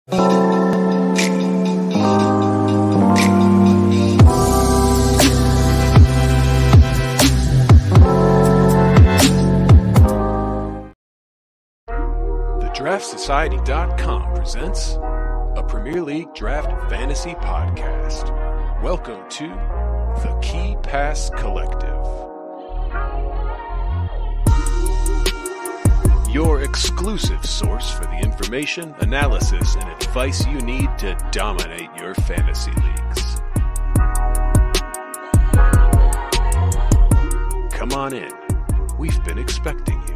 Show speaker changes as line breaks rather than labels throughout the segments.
DraftSociety.com presents a Premier League Draft Fantasy Podcast. Welcome to the Key Pass Collective, your exclusive source for the information, analysis, and advice you need to dominate your fantasy leagues. Come on in. We've been expecting you.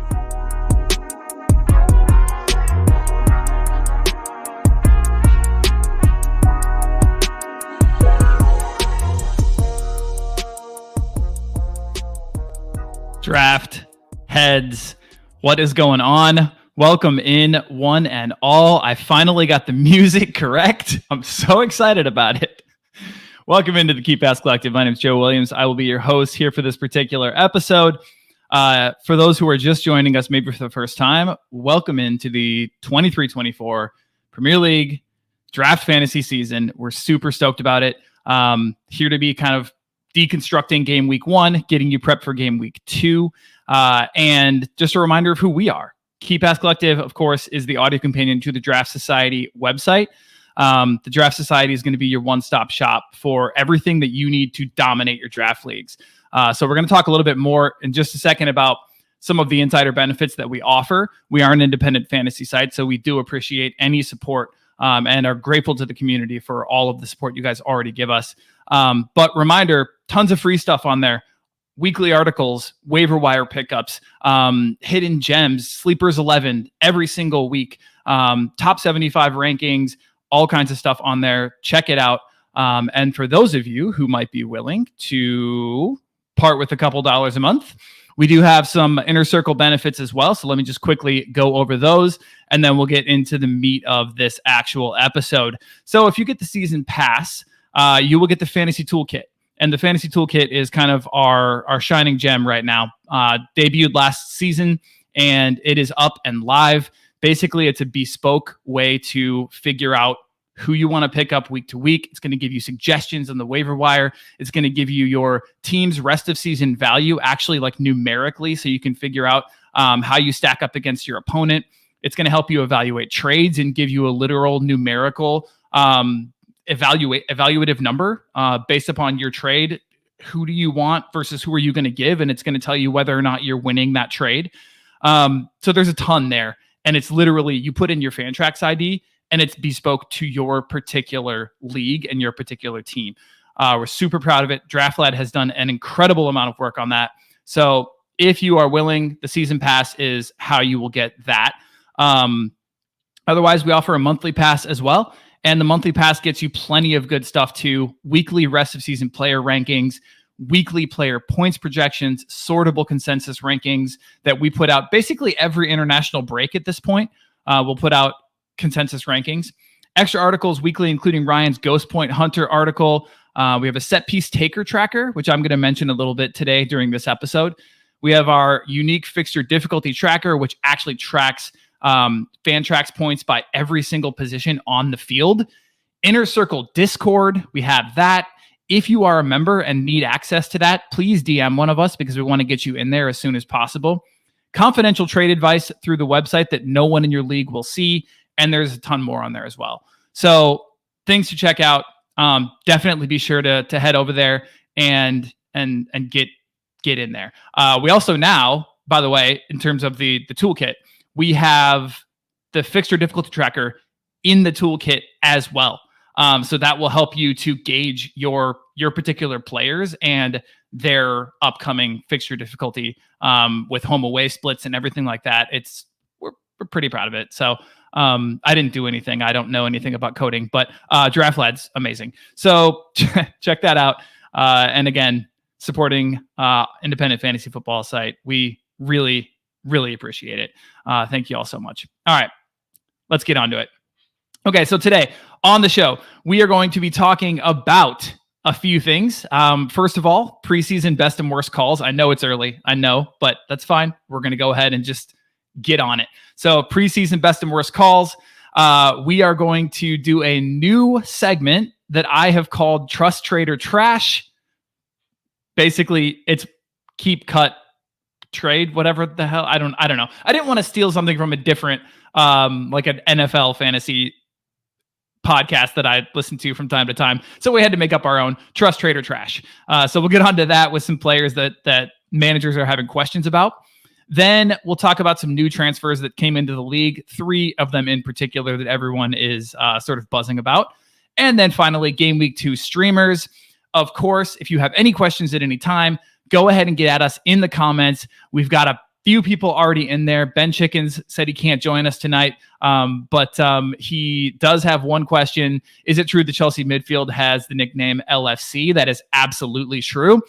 Draft heads, what is going on? Welcome in, one and all. I finally got the music correct. I'm so excited about it. Welcome into the Key Pass Collective. My name is Joe Williams. I will be your host here for this particular episode. For those who are just joining us, maybe for the first time, welcome into the 23-24 Premier League Draft Fantasy season. We're super stoked about it. Here to be kind of deconstructing game week 1, getting you prepped for game week 2. And just a reminder of who we are. Key Pass Collective, of course, is the audio companion to the Draft Society website. The Draft Society is going to be your one-stop shop for everything that you need to dominate your draft leagues. So we're going to talk a little bit more in just a second about some of the insider benefits that we offer. We are an independent fantasy site, so we do appreciate any support and are grateful to the community for all of the support you guys already give us. But reminder, tons of free stuff on there. Weekly articles, waiver wire pickups, hidden gems, sleepers 11 every single week, top 75 rankings, all kinds of stuff on there. Check it out. And for those of you who might be willing to part with a couple dollars a month, we do have some inner circle benefits as well. So let me just quickly go over those, and then we'll get into the meat of this actual episode. So if you get the season pass, you will get the fantasy toolkit. And the fantasy toolkit is kind of our shining gem right now. Debuted last season, and it is up and live. Basically, it's a bespoke way to figure out who you want to pick up week to week. It's going to give you suggestions on the waiver wire. It's going to give you your team's rest of season value, actually like numerically, so you can figure out how you stack up against your opponent. It's going to help you evaluate trades and give you a literal numerical evaluative number based upon your trade. Who do you want versus who are you going to give? And it's going to tell you whether or not you're winning that trade. So there's a ton there. And it's literally, you put in your Fantrax ID and it's bespoke to your particular league and your particular team. We're super proud of it. DraftLad has done an incredible amount of work on that. So if you are willing, the season pass is how you will get that. Otherwise, we offer a monthly pass as well. And the monthly pass gets you plenty of good stuff too. Weekly rest of season player rankings, weekly player points projections, sortable consensus rankings that we put out basically every international break at this point. We'll put out consensus rankings, extra articles weekly, including Ryan's Ghost Point Hunter article. We have a set piece taker tracker, which I'm going to mention a little bit today during this episode. We have our unique fixture difficulty tracker, which actually tracks Fantrax points by every single position on the field. Inner Circle Discord, we have that. If you are a member and need access to that, please DM one of us because we want to get you in there as soon as possible. Confidential trade advice through the website that no one in your league will see. And there's a ton more on there as well. So things to check out. Definitely be sure to head over there and get in there. We also now, by the way, in terms of the toolkit, we have the fixture difficulty tracker in the toolkit as well. So that will help you to gauge your particular players and their upcoming fixture difficulty with home away splits and everything like that. We're pretty proud of it. So I didn't do anything. I don't know anything about coding, but DraftLad's amazing. So check that out. And again, supporting independent fantasy football site. We really appreciate it. Thank you all so much. All right, let's get on to it. Okay, so today on the show, we are going to be talking about a few things. First of all, preseason best and worst calls. I know it's early. I know, but that's fine. We're going to go ahead and just get on it. So preseason best and worst calls. we are going to do a new segment that I have called Trust Trader Trash. Basically, it's keep, cut, trade, whatever the hell. I don't know. I didn't want to steal something from a different, like an NFL fantasy podcast that I listen to from time to time. So we had to make up our own Trust Trader Trash. So we'll get onto that with some players that managers are having questions about. Then we'll talk about some new transfers that came into the league, 3 of them in particular that everyone is sort of buzzing about. And then finally, Game Week 2 streamers. Of course, if you have any questions at any time, go ahead and get at us in the comments. We've got a few people already in there. Ben Chickens said he can't join us tonight, but he does have one question. Is it true the Chelsea midfield has the nickname LFC? That is absolutely true.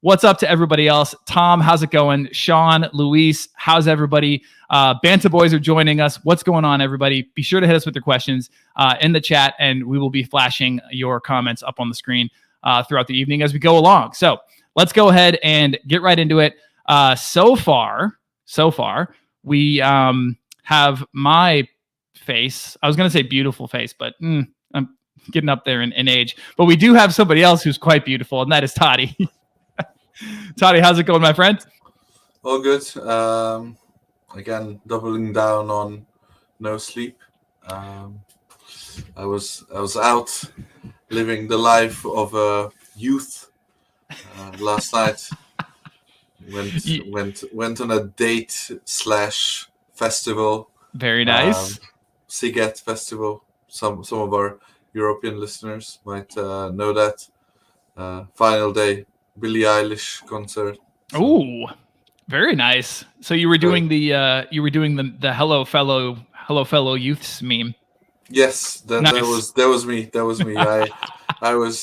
What's up to everybody else? Tom, how's it going? Sean, Luis, how's everybody? Banta Boys are joining us. What's going on, everybody? Be sure to hit us with your questions in the chat, and we will be flashing your comments up on the screen throughout the evening as we go along. So let's go ahead and get right into it. So far, we have my face. I was going to say beautiful face, but I'm getting up there in age. But we do have somebody else who's quite beautiful, and that is Totti. Totti, how's it going, my friend?
All good. Again, doubling down on no sleep. I was out living the life of a youth last night. Went on a date / festival.
Very nice.
Siget Festival. Some of our European listeners might know that. Final day. Billie Eilish concert.
Oh, very nice. So you were doing the hello fellow youths meme.
Yes, that
Nice.
that was me. That was me. I was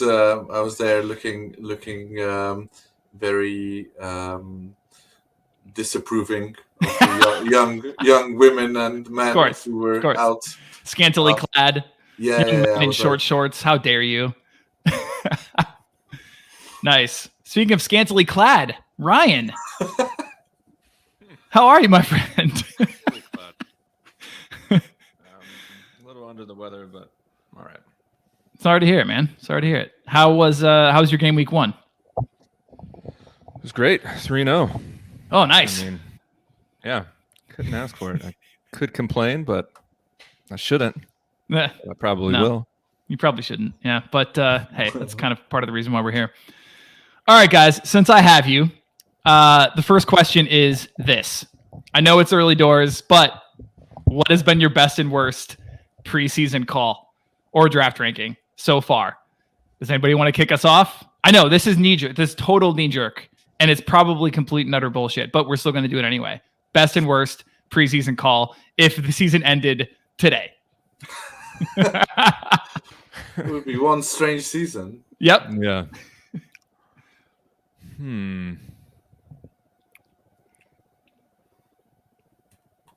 there looking very disapproving of the young women and men who were out
scantily clad.
Yeah,
in short shorts. How dare you? Nice. Speaking of scantily clad, Ryan, how are you, my friend?
A little under the weather, but all right.
Sorry to hear it, man. Sorry to hear it. How was your game week 1?
It was great. 3-0.
Oh, nice.
I mean, yeah, couldn't ask for it. I could complain, but I shouldn't. I probably will.
You probably shouldn't. Yeah, but hey, that's kind of part of the reason why we're here. All right, guys, since I have you, the first question is this. I know it's early doors, but what has been your best and worst preseason call or draft ranking so far? Does anybody want to kick us off? I know this is knee-jerk. This is total knee-jerk, and it's probably complete and utter bullshit, but we're still going to do it anyway. Best and worst preseason call if the season ended today.
It would be one strange season.
Yep.
Yeah.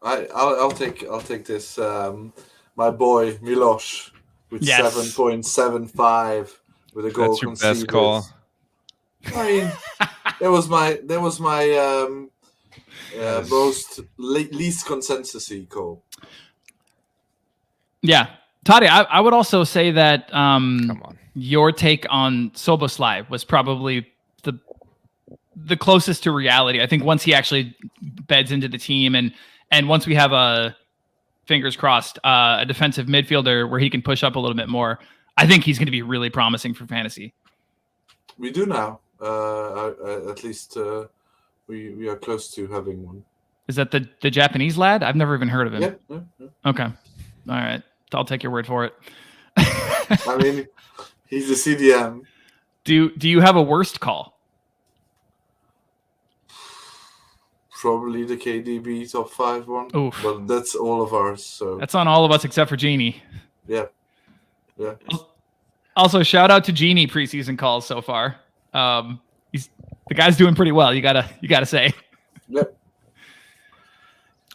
I'll take this. My boy Miloš with 7.75 with a goal.
That's your
conceded.
best call.
I mean, that was my most least consensus-y call.
Yeah. Totti, I would also say that
Come on.
your take on Soboslai was probably the closest to reality. I think once he actually beds into the team and once we have a, fingers crossed, a defensive midfielder where he can push up a little bit more, I think he's going to be really promising for fantasy.
We do now. At least we are close to having one.
Is that the Japanese lad? I've never even heard of him.
Yeah.
Okay. All right. I'll take your word for it.
I mean, he's a CDM.
Do you have a worst call?
Probably the KDB top 5 one.
Oof.
But that's all of ours. So
That's on all of us except for Genie.
yeah.
Also, shout out to Genie preseason calls so far. The guy's doing pretty well. You gotta say.
Yep.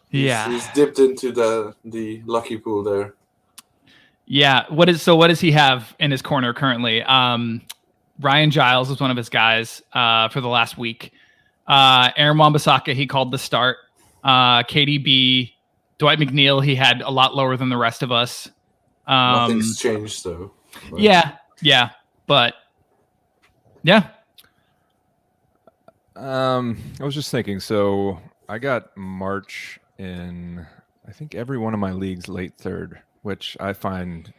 Yeah.
He's dipped into the lucky pool there.
Yeah. What does he have in his corner currently? Ryan Giles was one of his guys for the last week. Aaron Wan-Bissaka, he called the start. KDB, Dwight McNeil, he had a lot lower than the rest of us.
Nothing's changed though.
Right? Yeah, but yeah.
I was just thinking. So I got March in, I think, every one of my leagues late third, which I find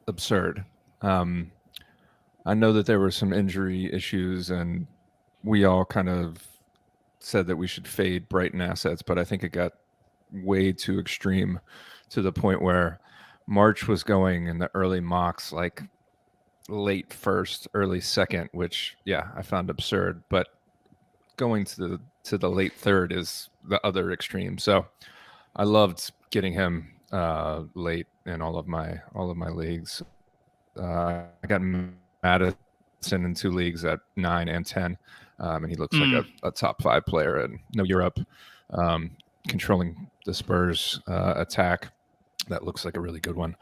absurd. I know that there were some injury issues, and we all kind of said that we should fade Brighton assets, but I think it got way too extreme to the point where March was going in the early mocks like late first, early second, which I found absurd. But going to the late third is the other extreme. So I loved getting him late in all of my leagues. I got Madison in 2 leagues at 9 and 10, and he looks like a top 5 player and no Europe, controlling the Spurs attack. That looks like a really good one.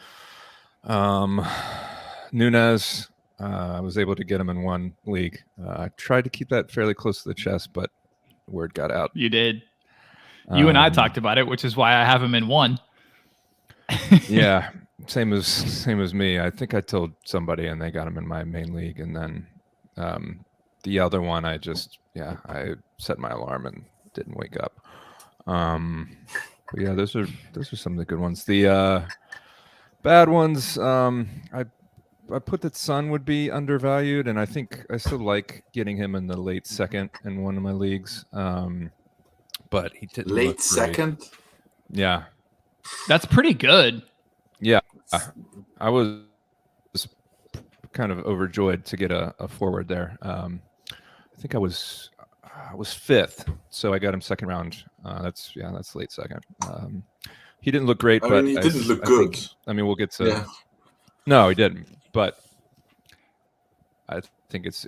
Nunez, I was able to get him in 1 league. I tried to keep that fairly close to the chest, but word got out.
You did. You and I talked about it, which is why I have him in 1.
Yeah, same as me. I think I told somebody and they got him in my main league, and then the other one I set my alarm and didn't wake up. But yeah, those are some of the good ones. The bad ones, I put that Son would be undervalued, and I think I still like getting him in the late second in one of my leagues. But he didn't
late
look great.
Second.
Yeah,
that's pretty good.
Yeah, I was kind of overjoyed to get a forward there. I think I was 5th, so I got him second round. That's late second. He didn't look great, but
he didn't look good.
We'll get to. Yeah. No, he didn't. But I think it's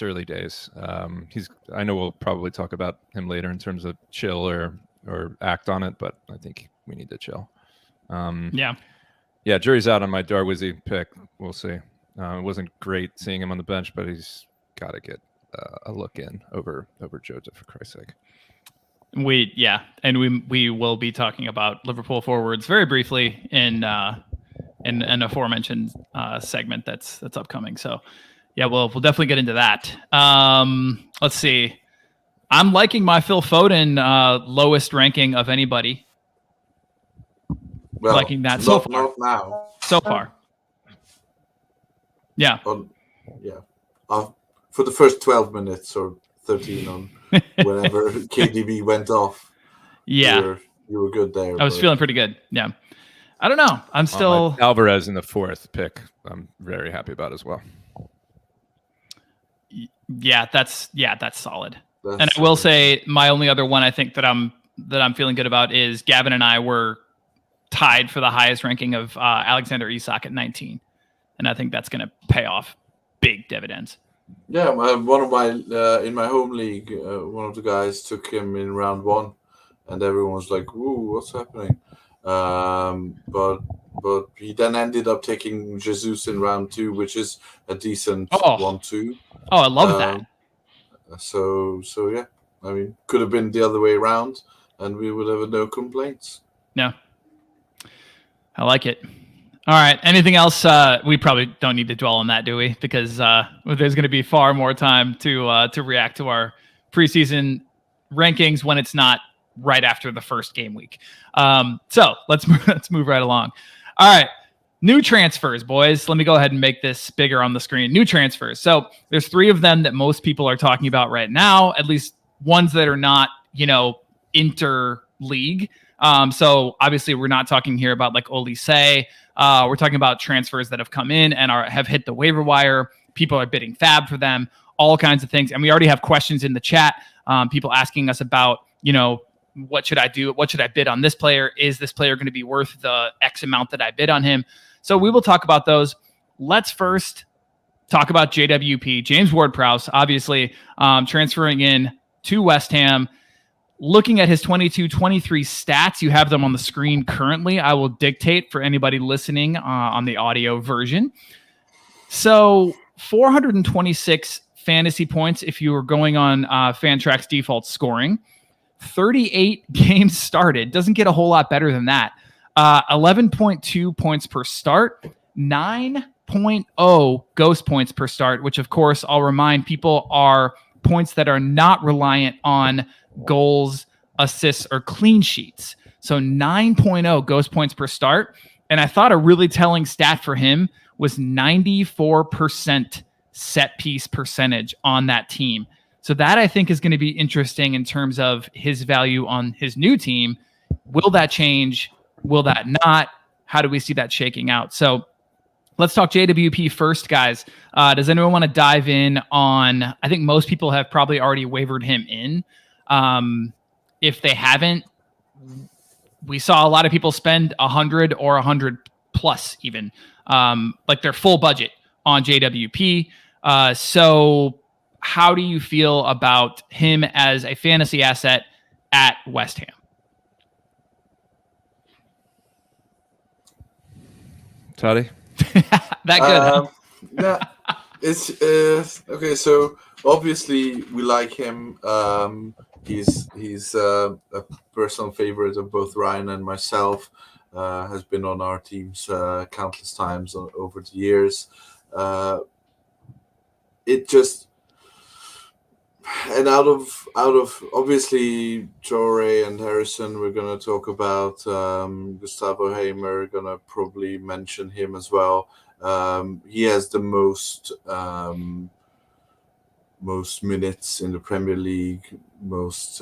early days. I know we'll probably talk about him later in terms of chill or act on it, but I think we need to chill. Yeah, jury's out on my Darwizzy pick. We'll see. It wasn't great seeing him on the bench, but he's got to get a look in over Jota, for Christ's sake. We will be talking about Liverpool forwards very briefly in an aforementioned segment that's upcoming. So yeah, we'll definitely get into that. Let's see. I'm liking my Phil Foden lowest ranking of anybody.
Well,
liking that so far.
Not now.
So far. Yeah.
For the first 12 minutes or 13 on whenever KDB went off.
Yeah.
You were good there.
I was feeling pretty good. Yeah. I don't know. I'm still
Alvarez in the 4th pick. I'm very happy about as well.
Yeah, that's solid. And I will say my only other one I think that I'm feeling good about is Gavin and I were tied for the highest ranking of Alexander Isak at 19. And I think that's going to pay off big dividends.
Yeah, one of my in my home league, one of the guys took him in round 1, and everyone was like, "Ooh, what's happening?" But he then ended up taking Jesus in round 2, which is a decent 1-2.
Oh, I love that.
So yeah, could have been the other way around, and we would have no complaints.
Yeah, I like it. All right. Anything else? We probably don't need to dwell on that, do we? Because there's going to be far more time to react to our preseason rankings when it's not right after the first game week. So let's move right along. All right. New transfers, boys. Let me go ahead and make this bigger on the screen. New transfers. So there's 3 of them that most people are talking about right now, at least ones that are not, inter-league. So obviously we're not talking here about like Olise. We're talking about transfers that have come in and have hit the waiver wire. People are bidding fab for them, all kinds of things. And we already have questions in the chat. People asking us about, what should I do? What should I bid on this player? Is this player going to be worth the X amount that I bid on him? So we will talk about those. Let's first talk about JWP, James Ward-Prowse, obviously transferring in to West Ham. Looking at his 22-23 stats, you have them on the screen currently. I will dictate for anybody listening on the audio version. So 426 fantasy points if you were going on Fantrax default scoring. 38 games started. Doesn't get a whole lot better than that. 11.2 points per start, 9.0 ghost points per start, which of course I'll remind people are points that are not reliant on goals, assists, or clean sheets. So 9.0 ghost points per start. And I thought a really telling stat for him was 94% set piece percentage on that team. So that I think is going to be interesting in terms of his value on his new team. Will that change? Will that not? How do we see that shaking out? So let's talk JWP first, guys. Does anyone want to dive in on, I think most people have probably already wavered him in. If they haven't, we saw a lot of people spend 100 or 100 plus even, like their full budget on JWP. So how do you feel about him as a fantasy asset at West Ham?
Toddy?
That good, huh?
Yeah, it's okay. So obviously we like him. He's a personal favorite of both Ryan and myself. Has been on our teams countless times over the years. It just and out of obviously Torre and Harrison, we're gonna talk about Gustavo Hamer. Gonna probably mention him as well. He has the most minutes in the Premier League, most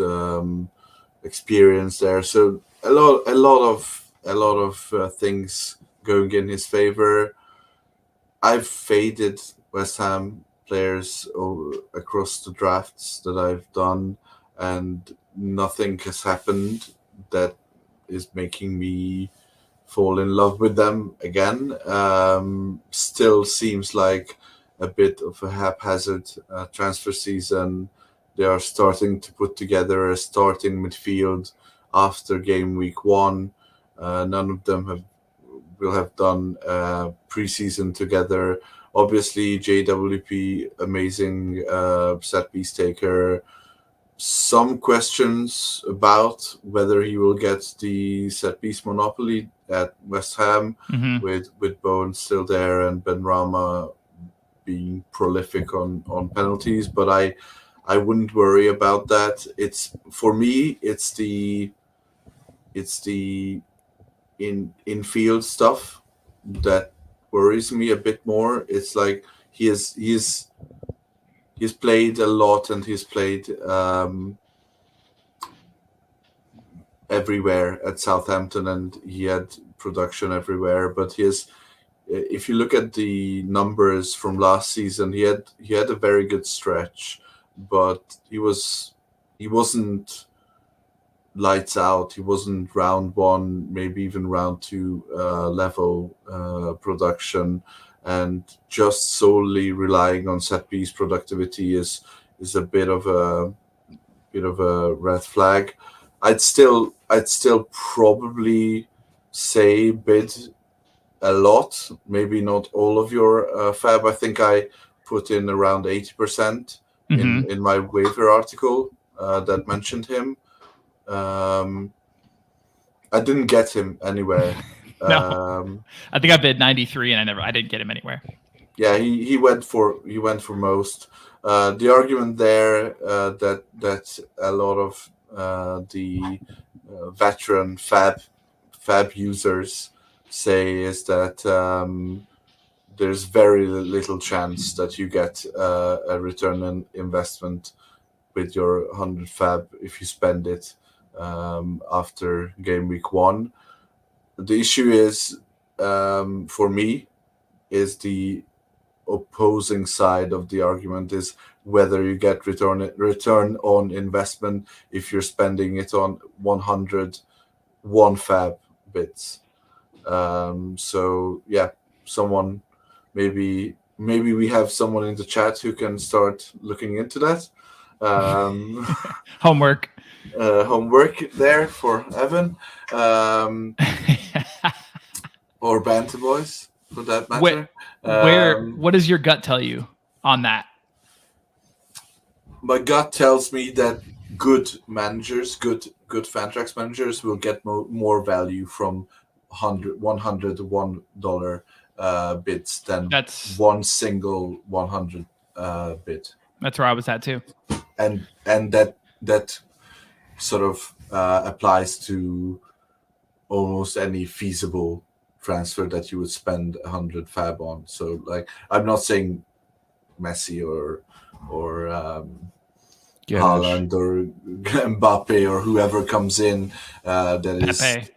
experience there. So a lot of things going in his favor. I've faded West Ham players across the drafts that I've done, and nothing has happened that is making me fall in love with them again. Still seems like a bit of a haphazard transfer season. They are starting to put together a starting midfield after game week 1. None of them will have done preseason together. Obviously, JWP, amazing set piece taker. Some questions about whether he will get the set piece monopoly at West Ham, with Bowen still there and Benrahma being prolific on penalties. But I wouldn't worry about that. It's for me, it's the infield stuff that worries me a bit more. It's like he's played a lot, and he's played everywhere at Southampton, and he had production everywhere. But if you look at the numbers from last season, he had a very good stretch, but he wasn't lights out. He wasn't round 1, maybe even round 2 level production, and just solely relying on set piece productivity is a bit of a red flag. I'd still probably say bid a lot, maybe not all of your fab. I think I put in around 80% in my waiver article that mentioned him. I didn't get him anywhere.
No. I think I bid 93 and I didn't get him anywhere.
Yeah, he went for most. The argument there that a lot of the veteran fab users say is that there's very little chance that you get a return on investment with your 100 fab if you spend it after game week 1. The issue is, for me, is the opposing side of the argument is whether you get return on investment if you're spending it on 101 fab bits. So yeah, someone maybe we have someone in the chat who can start looking into that.
Homework
There for Evan, or Banter Boys for that matter.
What does your gut tell you on that?
My gut tells me that good managers, good Fantrax managers will get more value from $101 bids than one single 100 bid.
That's where I was at too.
And that sort of applies to almost any feasible transfer that you would spend 100 fab on. So like, I'm not saying Messi or Haaland or Mbappe or whoever comes in that is
Pepe.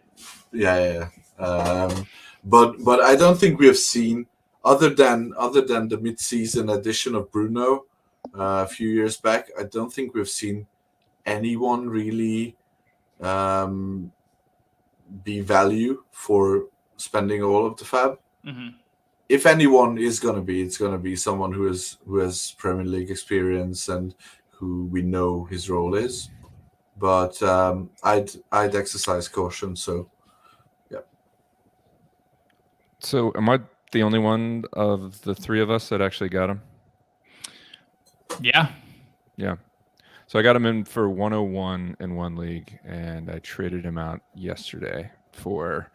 But I don't think we have seen, other than the mid-season addition of Bruno a few years back, I don't think we've seen anyone really be value for spending all of the fab.
Mm-hmm.
If anyone is going to be, it's going to be someone who has Premier League experience and who we know his role is. But I'd exercise caution. So, yeah.
So, am I the only one of the three of us that actually got him?
Yeah.
Yeah. So I got him in for 101 in one league, and I traded him out yesterday for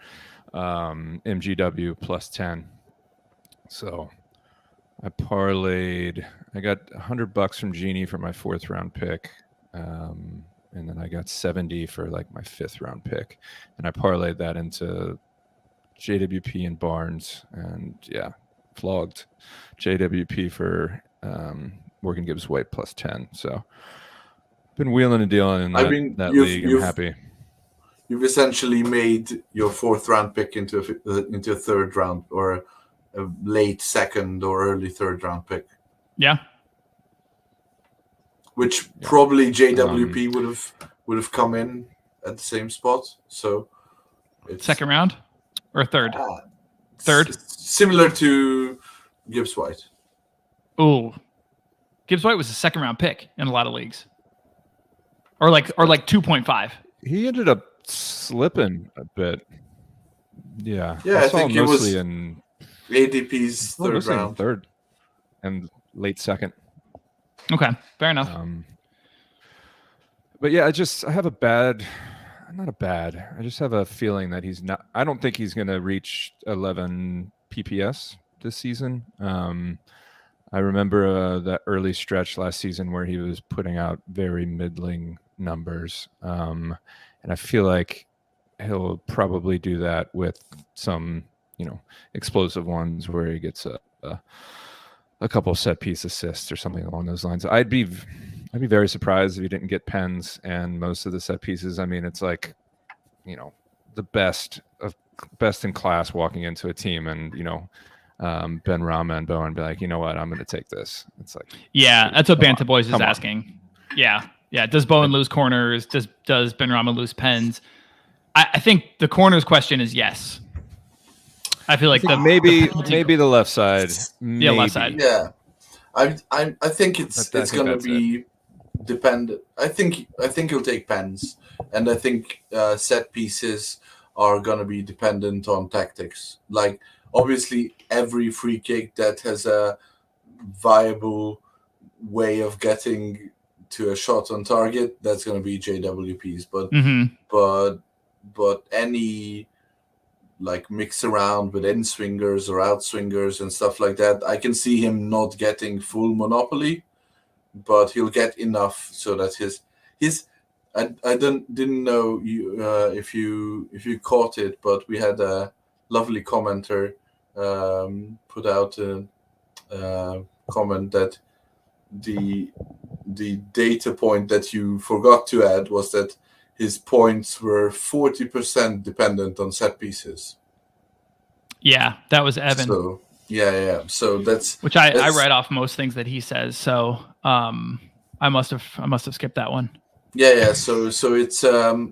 MGW plus 10. So I parlayed. I got $100 from Genie for my 4th round pick, and then I got 70 for like my 5th round pick, and I parlayed that into JWP and Barnes, and yeah, flogged JWP for Morgan Gibbs White plus 10. So been wheeling and dealing in that league. I'm happy.
You've essentially made your 4th round pick into a 3rd round or a late 2nd or early 3rd round pick.
Yeah.
Which probably JWP would have come in at the same spot. So it's
2nd round or 3rd? 3rd?
Similar to Gibbs White.
Ooh. Gibbs White was a 2nd round pick in a lot of leagues. Or like 2.5.
He ended up slipping a bit. Yeah.
Yeah, I think it was
in
ADP's 3rd round.
3rd and late 2nd.
Okay, fair enough.
But yeah, I just have a feeling that he's not. I don't think he's going to reach 11 PPS this season. I remember that early stretch last season where he was putting out very middling numbers. And I feel like he'll probably do that with some, explosive ones where he gets a couple of set piece assists or something along those lines. I'd be very surprised if he didn't get pens and most of the set pieces. I mean, it's like, the best in class walking into a team and, Ben Rama and Bowen be like, you know what, I'm going to take this. It's like,
yeah, that's what Banta Boys is asking. Yeah. Does Bowen lose corners? Does Ben Rama lose pens? I think the corners question is yes. I feel like
maybe the left side.
Yeah, left side.
Yeah, I think it's going to be dependent. I think he'll take pens, and I think set pieces are going to be dependent on tactics. Like, obviously, every free kick that has a viable way of getting to a shot on target, that's going to be JWP's. But any like mix around with in swingers or out swingers and stuff like that, I can see him not getting full monopoly, but he'll get enough so that his I didn't know you if you caught it, but we had a lovely commenter put out a comment that the data point that you forgot to add was that his points were 40% dependent on set pieces.
Yeah, that was Evan.
So yeah. So that's
which I write off most things that he says. So I must have skipped that one.
Yeah. So it's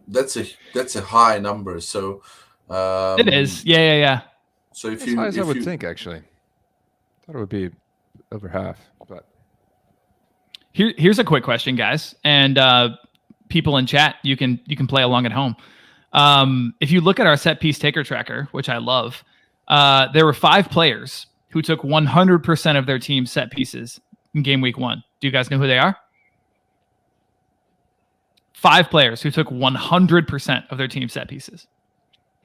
that's a high number. So
it is. Yeah.
So
as high as I would think, actually, I thought it would be over half. But
here's a quick question, guys, and people in chat, you can play along at home. If you look at our set piece taker tracker, which I love, there were 5 players who took 100% of their team's set pieces in game week 1. Do you guys know who they are? 5 players who took 100% of their team set pieces.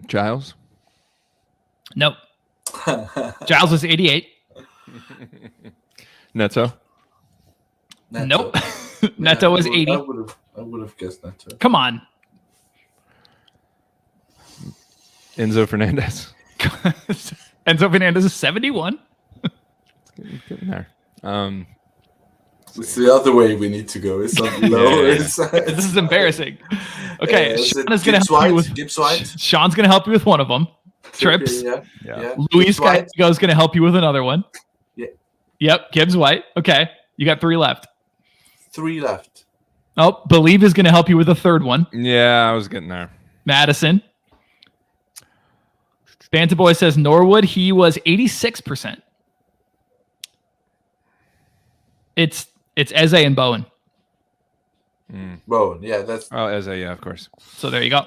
Giles?
Nope. Giles was 88.
Neto?
Nope. Neto was 80.
I would have guessed Neto.
Come on.
Enzo Fernandez?
Enzo Fernandez is 71.
Getting there.
It's the other way we need to go. It's not low.
This is embarrassing. Okay, Sean is going to help you with
Gibbs White.
Sean's going to help you with one of them. Trips.
Yeah.
Luis Gallego is going to help you with another one.
Yeah.
Yep, Gibbs White. Okay, you got 3 left.
3 left.
Oh, Believe is going to help you with a third one.
Yeah, I was getting there.
Madison. Banta Boy says Norwood. He was 86%. It's Eze and Bowen.
Bowen, yeah, that's
Eze, yeah, of course.
So there you go.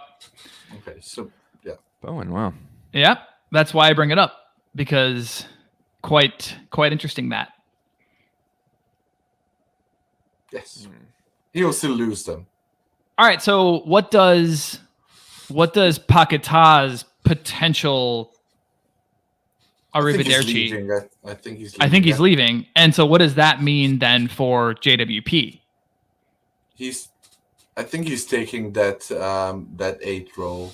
okay. So yeah,
Bowen, wow.
Yeah, that's why I bring it up, because quite interesting, Matt.
yes, he will still lose them.
All right, so what does Paqueta's potential arrivederci?
I think he's leaving.
I think he's leaving. And so what does that mean then for JWP?
I think he's taking that 8 role.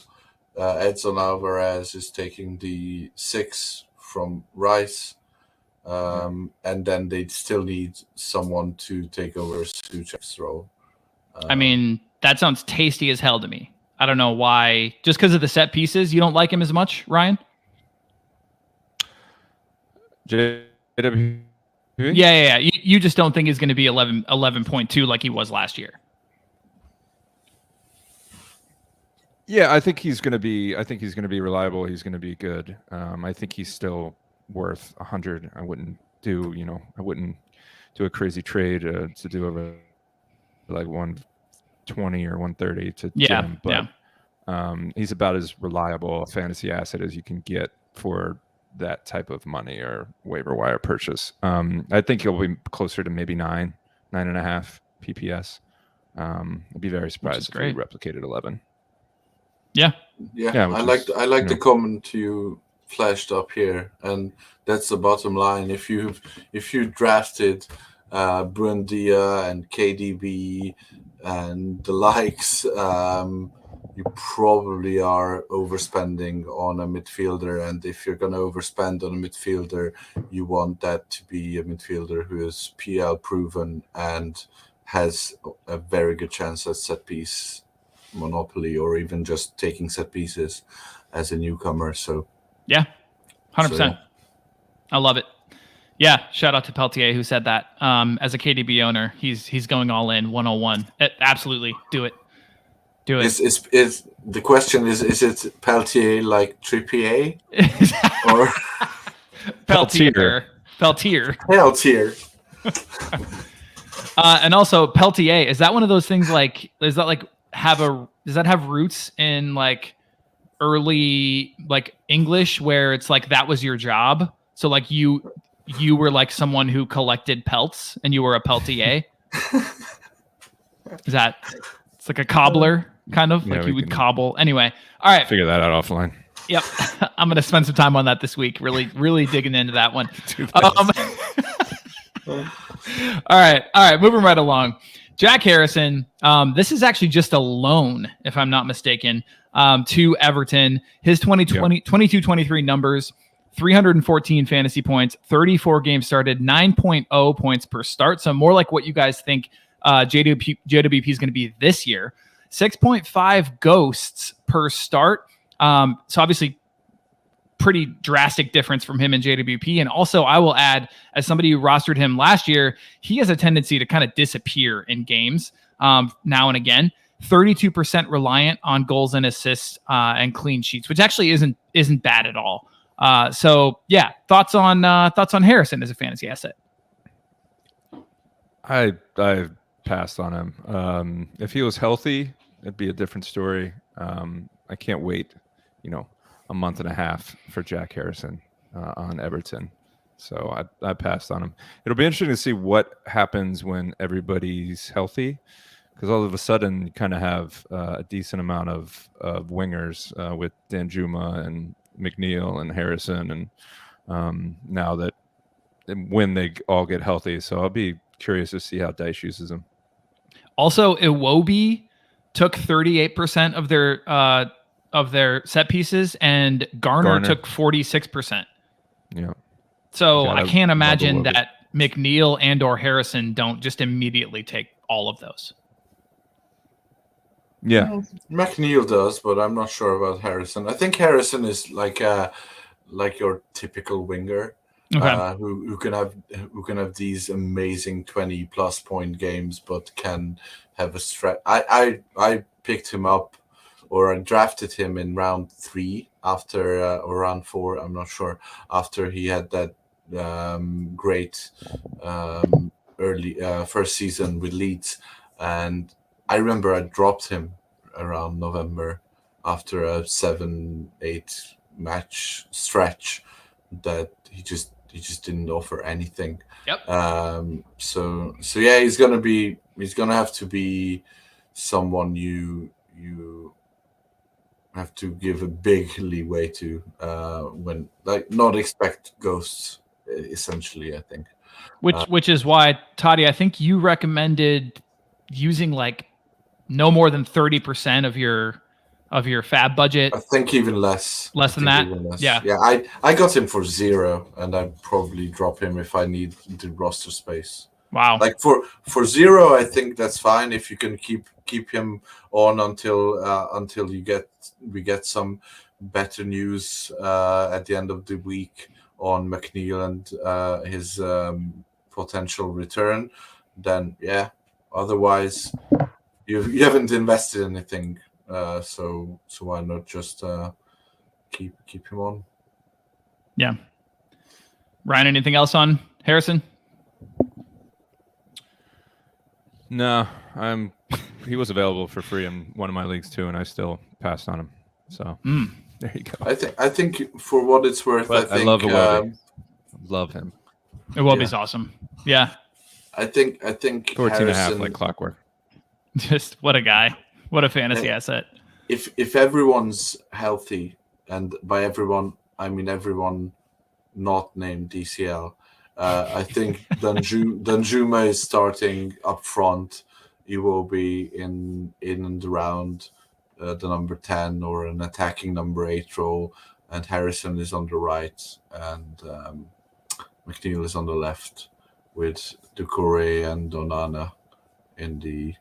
Edson Alvarez is taking the 6 from Rice. And then they still need someone to take over Suchek's role.
I mean, that sounds tasty as hell to me. I don't know why. Just because of the set pieces, you don't like him as much, Ryan?
JW?
Yeah. You just don't think he's going to be 11.2 like he was last year.
Yeah, I think he's going to be reliable. He's going to be good. I think he's still worth 100. I wouldn't do a crazy trade to do over like 120 or 130 to get him. But he's about as reliable a fantasy asset as you can get for that type of money or waiver wire purchase. I think he'll be closer to maybe 9.5 PPS. I'd be very surprised if he replicated 11.
Yeah.
I like the comment you flashed up here, and that's the bottom line. If you drafted Buendia and KDB and the likes, you probably are overspending on a midfielder. And if you're going to overspend on a midfielder, you want that to be a midfielder who is PL proven and has a very good chance at set piece monopoly, or even just taking set pieces as a newcomer. So
yeah, 100%.
So, yeah.
I love it. Yeah, shout out to Peltier who said that. As a KDB owner, he's going all in 101. Absolutely, do it.
Is the question is it Peltier like Trippier or
Peltier? And also Peltier, is that one of those things like, does that have roots in like early like English where it's like that was your job? So like you were like someone who collected pelts and you were a Peltier? Is that it's like a cobbler kind of like you would cobble? Anyway, all right.
Figure that out offline.
Yep. I'm going to spend some time on that this week. Really digging into that one. All right. Moving right along. Jack Harrison. This is actually just a loan, if I'm not mistaken, to Everton. His 22-23 numbers, 314 fantasy points, 34 games started, 9.0 points per start. So more like what you guys think JWP is going to be this year. 6.5 ghosts per start. So obviously pretty drastic difference from him and JWP. And also I will add, as somebody who rostered him last year, he has a tendency to kind of disappear in games now and again. 32% reliant on goals and assists and clean sheets, which actually isn't bad at all. So yeah, thoughts on Harrison as a fantasy asset?
I passed on him. If he was healthy, it'd be a different story. I can't wait, a month and a half for Jack Harrison on Everton. So I passed on him. It'll be interesting to see what happens when everybody's healthy, because all of a sudden you kind of have a decent amount of wingers with Danjuma and McNeil and Harrison, and now that when they all get healthy. So I'll be curious to see how Dyche uses them.
Also, Iwobi took 38% of their set pieces, and Garner took 46%.
Yeah.
So I can't imagine that McNeil and/or Harrison don't just immediately take all of those.
Yeah,
McNeil does, but I'm not sure about Harrison. I think Harrison is like your typical winger,
Okay.
who can have these amazing 20+ point games, but can have a stretch. I picked him up, or I drafted him in round 3 after or round 4. I'm not sure, after he had that great early first season with Leeds, and I remember I dropped him around November after a 7-8 match stretch that he just didn't offer anything.
Yep.
So yeah, he's gonna have to be someone you have to give a big leeway to when, like, not expect ghosts, essentially, I think.
Which is why, Totti, I think you recommended using like no more than 30% of your fab budget.
I think even less.
Less than that? Yeah.
Yeah, I got him for 0, and I'd probably drop him if I need the roster space.
Wow.
Like for 0, I think that's fine if you can keep him on until we get some better news at the end of the week on McNeil and his potential return. Then yeah, otherwise you haven't invested anything, so why not just keep him on?
Yeah. Ryan, anything else on Harrison?
No, he was available for free in one of my leagues too, and I still passed on him. So there you go.
I think for what it's worth,
but
I think
love Iwobi. Love him.
Iwobi's awesome. Yeah.
I think
14 and a half like clockwork.
Just what a guy. What a fantasy asset.
If everyone's healthy, and by everyone I mean everyone not named DCL, I think Danjuma is starting up front. He will be in and around the number 10 or an attacking number 8 role, and Harrison is on the right, and McNeil is on the left, with Doucouré and Onana in the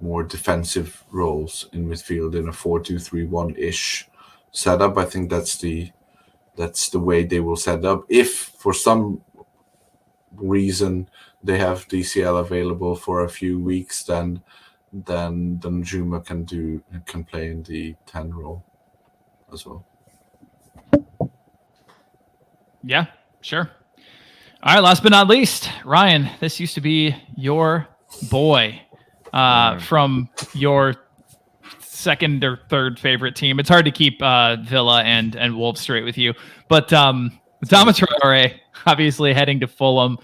more defensive roles in midfield in a 4-2-3-1-ish setup. I think that's the way they will set up. If for some reason they have DCL available for a few weeks, then Juma can play in the 10 role as well.
Yeah, sure. All right, last but not least, Ryan, this used to be your boy from your second or third favorite team. It's hard to keep Villa and Wolves straight with you, but Adama Traore, obviously heading to Fulham.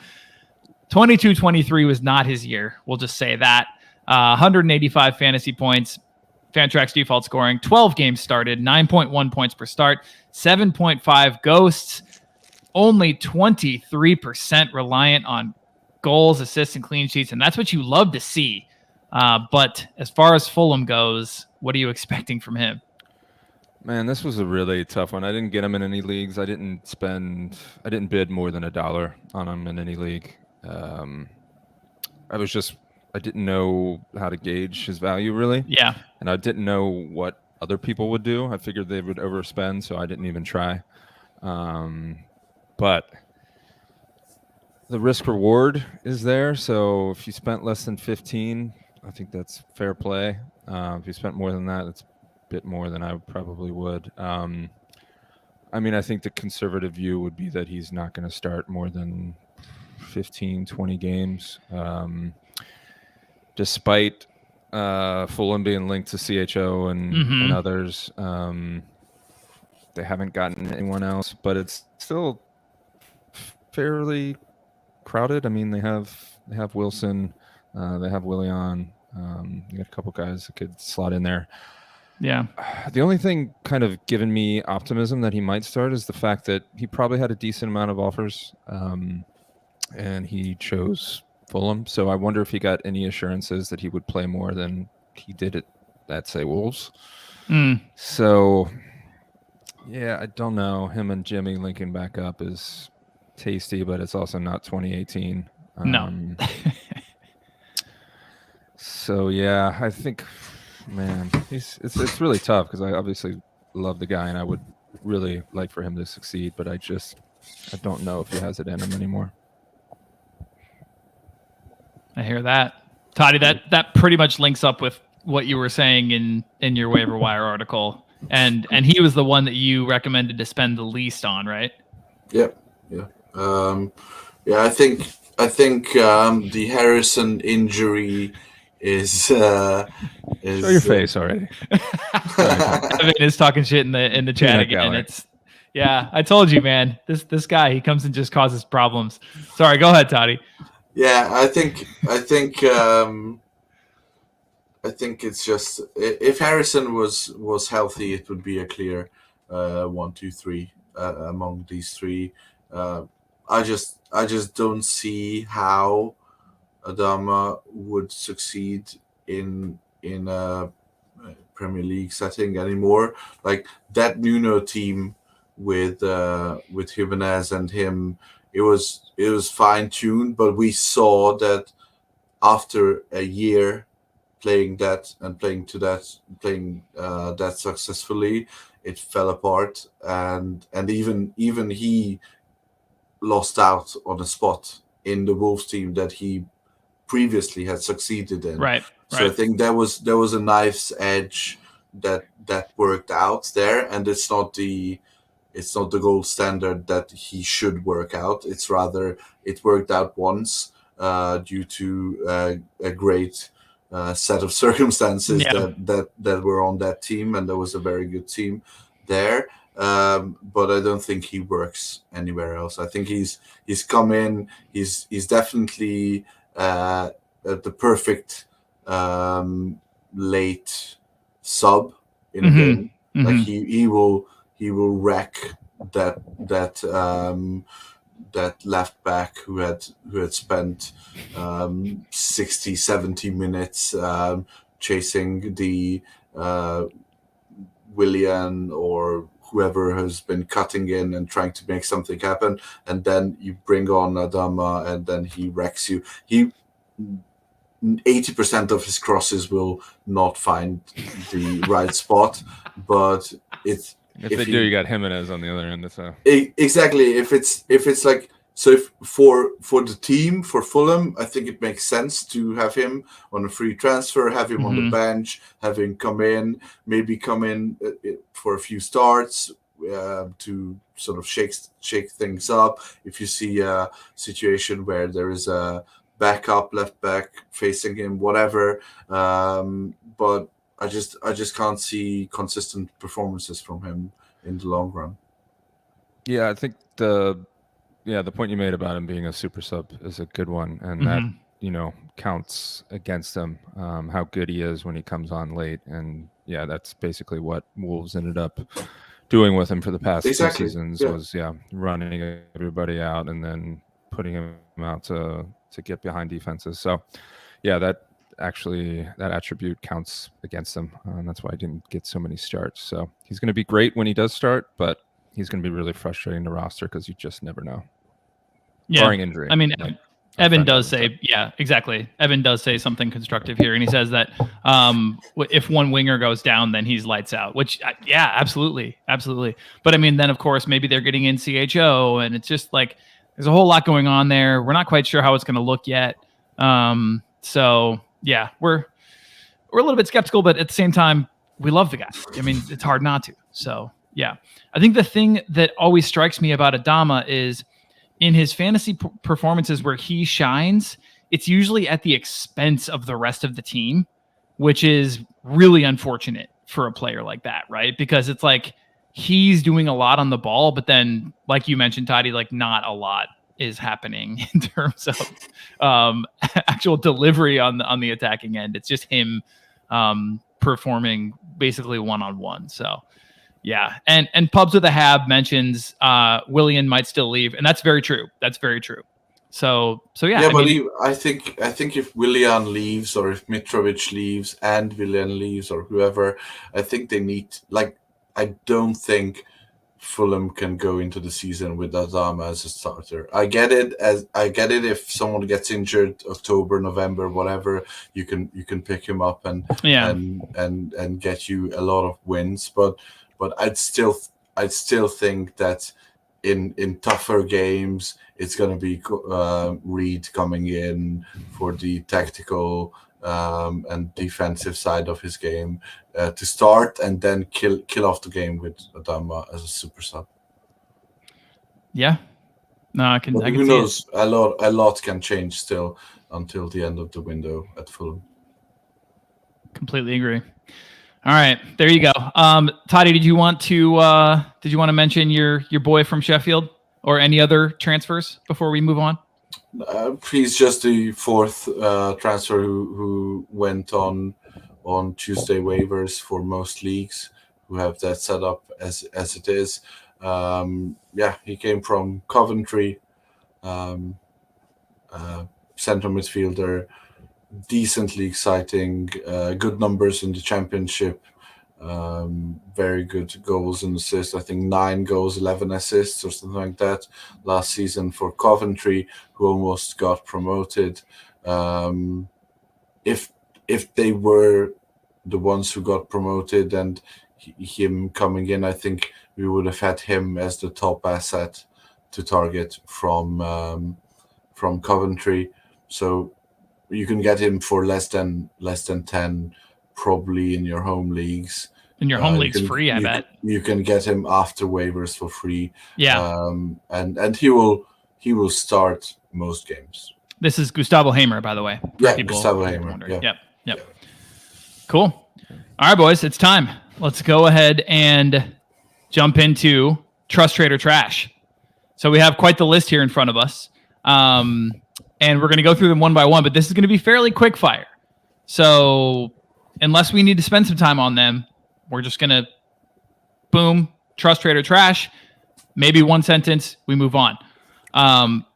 22-23 was not his year. We'll just say that. 185 fantasy points, Fantrax default scoring, 12 games started, 9.1 points per start, 7.5 ghosts, only 23% reliant on goals, assists, and clean sheets, and that's what you love to see. But as far as Fulham goes, what are you expecting from him?
Man, this was a really tough one. I didn't get him in any leagues. I didn't bid more than $1 on him in any league. I didn't know how to gauge his value, really.
Yeah.
And I didn't know what other people would do. I figured they would overspend, so I didn't even try. But the risk reward is there. So if you spent less than 15, I think that's fair play. If you spent more than that, it's a bit more than I probably would. I mean, I think the conservative view would be that he's not going to start more than 15, 20 games. Despite Fulham being linked to CHO and others, they haven't gotten anyone else, but it's still fairly crowded. I mean, they have Wilson, They have Willian. You got a couple guys that could slot in there.
Yeah.
The only thing kind of giving me optimism that he might start is the fact that he probably had a decent amount of offers, and he chose Fulham. So I wonder if he got any assurances that he would play more than he did at say, Wolves. So, yeah, I don't know. Him and Jimmy linking back up is tasty, but it's also not 2018.
No.
So, yeah, I think, man, it's really tough because I obviously love the guy and I would really like for him to succeed, but I don't know if he has it in him anymore.
I hear that. Totti, that pretty much links up with what you were saying in your waiver wire article. And he was the one that you recommended to spend the least on, right?
Yeah. I think the Harrison injury is
show your face already.
Evan is talking shit in the chat again. I told you, man. This guy, he comes and just causes problems. Sorry, go ahead, Totti.
Yeah, I think it's just if Harrison was healthy, it would be a clear 1, 2, 3 among these three. I just don't see how Adama would succeed in a Premier League setting anymore. Like that Nuno team with Jimenez and him, it was fine tuned, but we saw that after a year playing that successfully, it fell apart, and even he lost out on a spot in the Wolves team that he previously had succeeded in.
Right.
So I think there was a knife's edge that worked out there, and it's not the gold standard that he should work out. It's rather it worked out once due to a great set of circumstances that were on that team, and there was a very good team there. But I don't think he works anywhere else. I think he's come in. He's definitely the perfect late sub in a game. Like he will wreck that left back who had spent 60, 70 minutes chasing the Willian or whoever has been cutting in and trying to make something happen, and then you bring on Adama and then he wrecks you. 80% of his crosses will not find the right spot, but if
they do, you got Jimenez on the other end. So
exactly. If it's like, so if for the team, for Fulham, I think it makes sense to have him on a free transfer, have him on the bench, have him come in for a few starts to sort of shake things up. If you see a situation where there is a backup left back facing him, whatever. But I just can't see consistent performances from him in the long run. Yeah,
I think the point you made about him being a super sub is a good one, and that counts against him. How good he is when he comes on late, and that's basically what Wolves ended up doing with him for the past 2 seasons. Was running everybody out and then putting him out to get behind defenses. So that attribute counts against him, and that's why I didn't get so many starts. So he's going to be great when he does start, but he's going to be really frustrating to roster because you just never know. Barring injury.
I mean, Evan does say, exactly. Evan does say something constructive here, and he says that if one winger goes down, then he's lights out, which, absolutely. But I mean, then of course, maybe they're getting in CHO, and it's just like, there's a whole lot going on there. We're not quite sure how it's going to look yet. So we're a little bit skeptical, but at the same time, we love the guy. I mean, it's hard not to. So I think the thing that always strikes me about Adama is in his fantasy performances where he shines, it's usually at the expense of the rest of the team, which is really unfortunate for a player like that, right? Because it's like he's doing a lot on the ball, but then, like you mentioned, Totti, like not a lot is happening in terms of actual delivery on the attacking end. It's just him performing basically one-on-one. So yeah. And Pubs with a Hab mentions Willian might still leave, and that's very true. That's very true. So yeah.
I think if Willian leaves, or if Mitrovic leaves and Willian leaves, or whoever, I think they need, like, I don't think Fulham can go into the season with Adama as a starter. I get it if someone gets injured October, November, whatever, you can pick him up and get you a lot of wins, but I'd still think that in tougher games it's going to be Reed coming in for the tactical and defensive side of his game to start, and then kill off the game with Adama as a super sub.
Yeah, no, I can.
Who knows? A lot can change still until the end of the window at Fulham.
Completely agree. All right, there you go. Totti, did you want to mention your boy from Sheffield or any other transfers before we move on?
He's just the fourth transfer who went on Tuesday waivers for most leagues who have that set up as it is. He came from Coventry, centre midfielder, decently exciting, good numbers in the championship, very good goals and assists. I think 9 goals, 11 assists or something like that last season for Coventry, who almost got promoted. If they were the ones who got promoted and him coming in, I think we would have had him as the top asset to target from Coventry. So you can get him for less than 10, probably in your home leagues.
In your home leagues, free, I bet.
You can get him after waivers for free.
Yeah.
And he will start most games.
This is Gustavo Hamer, by the way.
Gustavo Hamer.
Yep. Cool. All right, boys, it's time. Let's go ahead and jump into Trust Trade or Trash. So we have quite the list here in front of us. And we're going to go through them one by one, but this is going to be fairly quick fire. So unless we need to spend some time on them, we're just going to boom, Trust Trade or Trash. Maybe one sentence, we move on.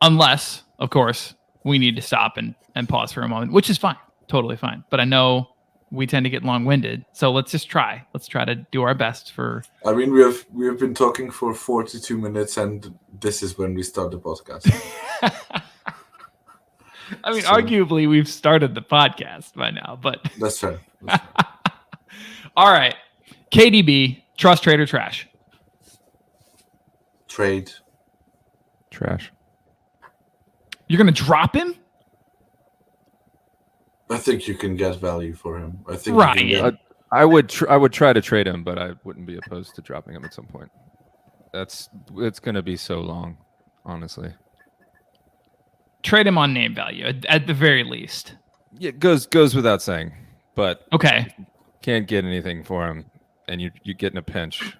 Unless, of course, we need to stop and pause for a moment, which is fine. Totally fine. But I know we tend to get long-winded, so let's just try. Let's try to do our best for...
I mean, we have been talking for 42 minutes, and this is when we start the podcast.
I mean, arguably, we've started the podcast by now, but...
That's fair.
All right. KDB, Trust Trade or Trash?
Trade.
Trash.
You're going to drop him?
I think you can get value for him. I think
I would try to trade him, but I wouldn't be opposed to dropping him at some point. It's going to be so long, honestly.
Trade him on name value at the very least.
Yeah, it goes without saying, but
okay,
can't get anything for him, and you get in a pinch.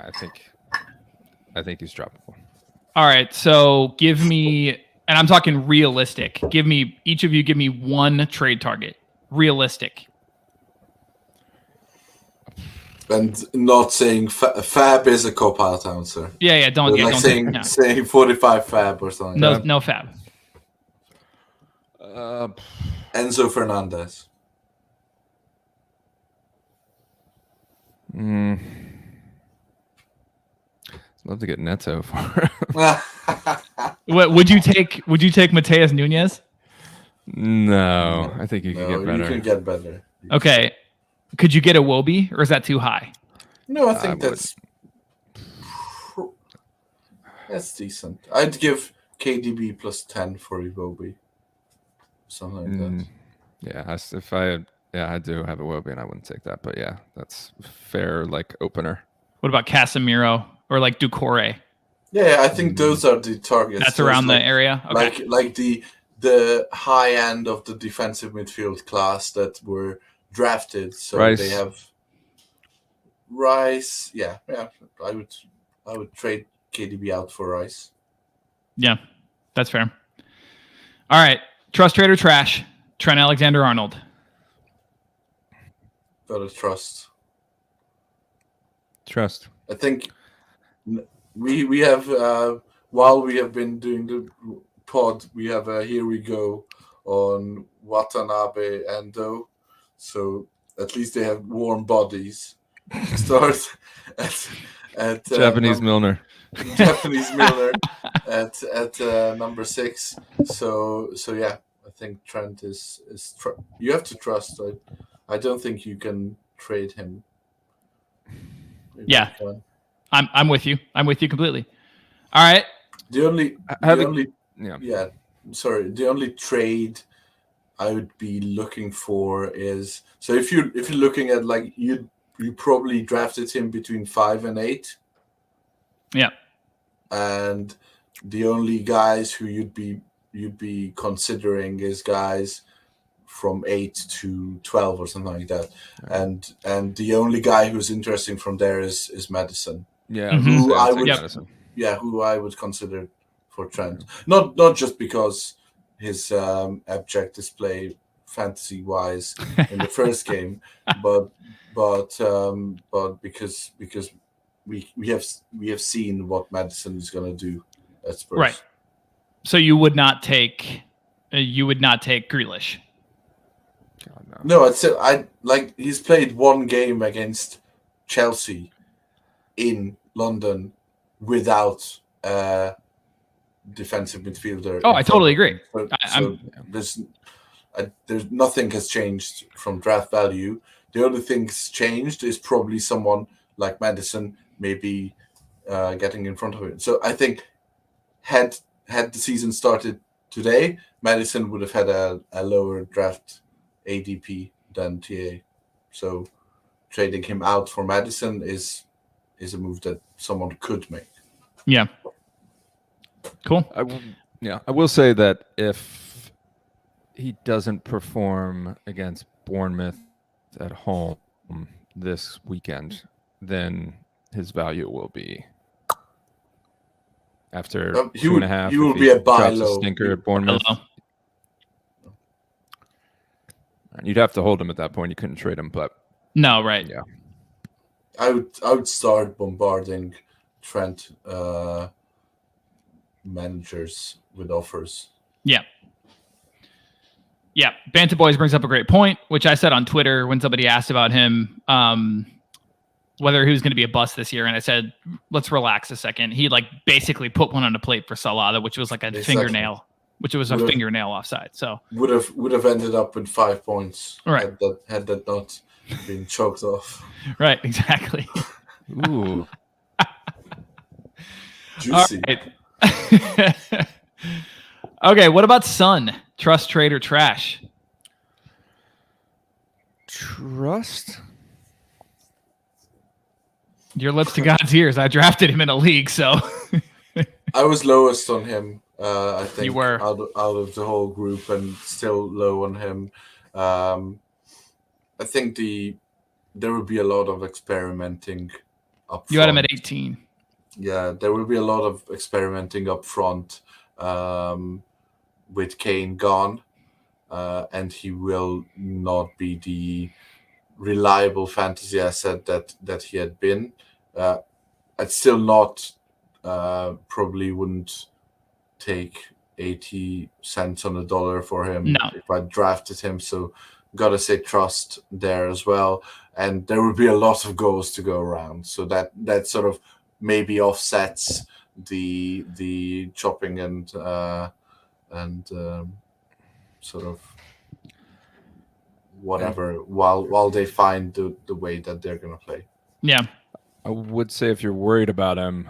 I think he's droppable.
All right, so give me, and I'm talking realistic. Each of you give me one trade target. Realistic.
And not saying fab is a cop-out answer.
Yeah. Don't
saying 45 fab or something.
No fab.
Enzo Fernandez.
I'd love to get Neto for.
What would you take? Would you take Mateus Nunes?
No, I think you can get better.
You can get better.
Okay, could you get a Iwobi, or is that too high?
No, I think that's decent. I'd give KDB plus 10 for Iwobi. Something like that.
I do have a Iwobi, and I wouldn't take that, but yeah, that's fair, like opener.
What about Casemiro or like Doucouré?
Yeah, I think those are the targets.
That's around the area. Okay.
Like the high end of the defensive midfield class that were drafted. So
Rice.
They have Rice. Yeah. I would trade KDB out for Rice.
Yeah. That's fair. All right. Trust, trade, or trash? Trent Alexander-Arnold.
Gotta trust.
Trust.
I think we have while we have been doing the pod, we have a here we go on Watanabe and Do. So at least they have warm bodies. Start at
Japanese Milner.
Japanese Milner at number 6. So yeah, I think Trent is you have to trust. I don't think you can trade him. Maybe
Yeah, I'm with you. I'm with you completely. All right.
The only trade I would be looking for is, so if you're looking at like you probably drafted him between 5 and 8.
Yeah.
And the only guys who you'd be considering is guys from 8 to 12 or something like that.
Right.
And the only guy who's interesting from there is Madison.
Yeah.
Mm-hmm.
Who I would consider for Trent. Not just because his abject display fantasy wise in the first game, but because we have seen what Madison is going to do at Spurs.
Right. So you would not take Grealish.
God,
No, I like he's played one game against Chelsea in London without defensive midfielder.
Oh, I totally agree.
So there's nothing has changed from draft value. The only thing's changed is probably someone like Madison maybe getting in front of it. So I think had the season started today, Madison would have had a lower draft ADP than TA. So trading him out for Madison is a move that someone could make.
Yeah. Cool.
I will say that if he doesn't perform against Bournemouth at home this weekend, then his value will be after 2.5.
He will be a buy low.
Stinker at Bournemouth. You'd have to hold him at that point. You couldn't trade him, but
no, right?
Yeah,
I would start bombarding Trent managers with offers.
Yeah. Yeah. Banta Boys brings up a great point, which I said on Twitter when somebody asked about him, whether he was going to be a bust this year. And I said, let's relax a second. He basically put one on the plate for Salah, which was like a fingernail, fingernail offside. So
would have ended up with 5 points.
Right.
Had that not been choked off.
Right. Exactly.
Ooh.
Juicy.
All right. Okay, what about Son? Trust, trade, or trash?
Trust?
Your lips to God's ears. I drafted him in a league, so
I was lowest on him. I think
you were
out of the whole group, and still low on him. I think there will be a lot of experimenting up front.
You had him at 18.
Yeah, there will be a lot of experimenting up front with Kane gone, and he will not be the reliable fantasy asset that he had been. I'd still not probably wouldn't take 80 cents on the dollar for him if I drafted him. So gotta say trust there as well. And there will be a lot of goals to go around. So that sort of maybe offsets the chopping and sort of whatever while they find the way that they're gonna play.
Yeah,
I would say if you're worried about him,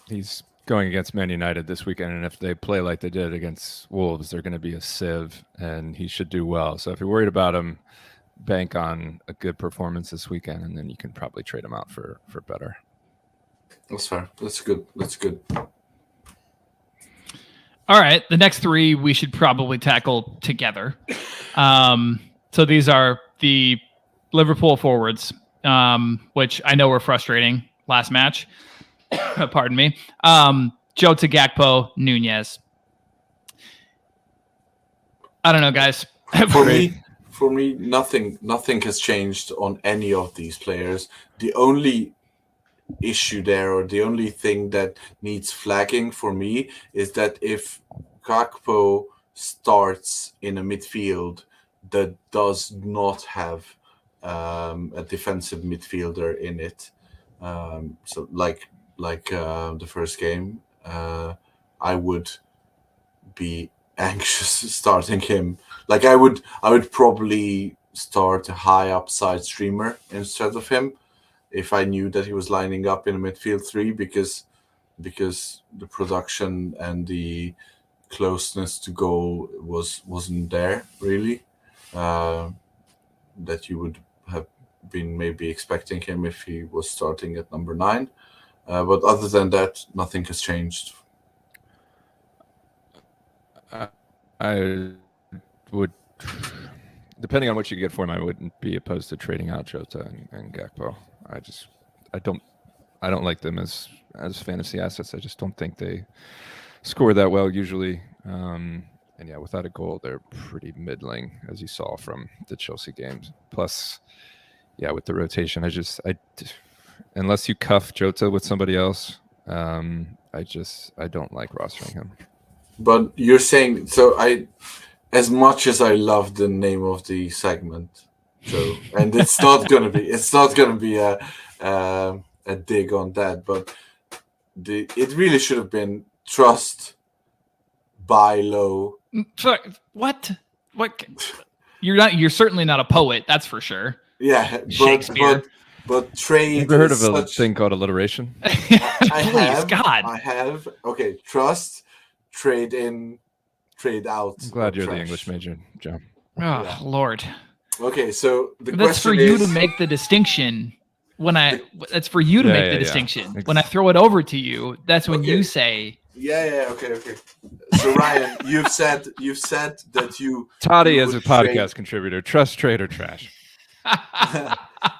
he's going against Man United this weekend, and if they play like they did against Wolves, they're going to be a sieve, and he should do well. So if you're worried about him, bank on a good performance this weekend, and then you can probably trade him out for better.
That's fair. That's good.
All right, the next three we should probably tackle together. So these are the Liverpool forwards, which I know were frustrating last match. Pardon me. Jota, Gakpo, Nunez. I don't know, guys.
For me, nothing has changed on any of these players. The only issue there, or the only thing that needs flagging for me, is that if Gakpo starts in a midfield that does not have a defensive midfielder in it, so like the first game, I would be anxious starting him. Like I would probably start a high upside streamer instead of him if I knew that he was lining up in a midfield three, because the production and the closeness to goal wasn't there really. That you would have been maybe expecting him if he was starting at number 9. But other than that, nothing has changed.
I would, depending on what you get for him, I wouldn't be opposed to trading out Jota and Gakpo. I don't like them as fantasy assets. I just don't think they score that well usually. And yeah, without a goal, they're pretty middling, as you saw from the Chelsea games. Plus, yeah, with the rotation, unless you cuff Jota with somebody else, I don't like rostering him. But
you're saying, so as much as I love the name of the segment, so, and it's not gonna be a dig on that, but it really should have been trust, buy low.
What? You're certainly not a poet, that's for sure.
Yeah,
Shakespeare.
But trade.
Ever heard of a thing called alliteration?
I have. Okay, trust, trade in, trade out.
I'm glad you're the English major, John.
Oh, yeah. Lord.
Okay, so
that's for you to make the distinction. That's for you to make the distinction. Yeah. When I throw it over to you, that's when you say.
Yeah. Okay. So Ryan, you've said that you.
Totti as a podcast contributor, trust, trade, or trash.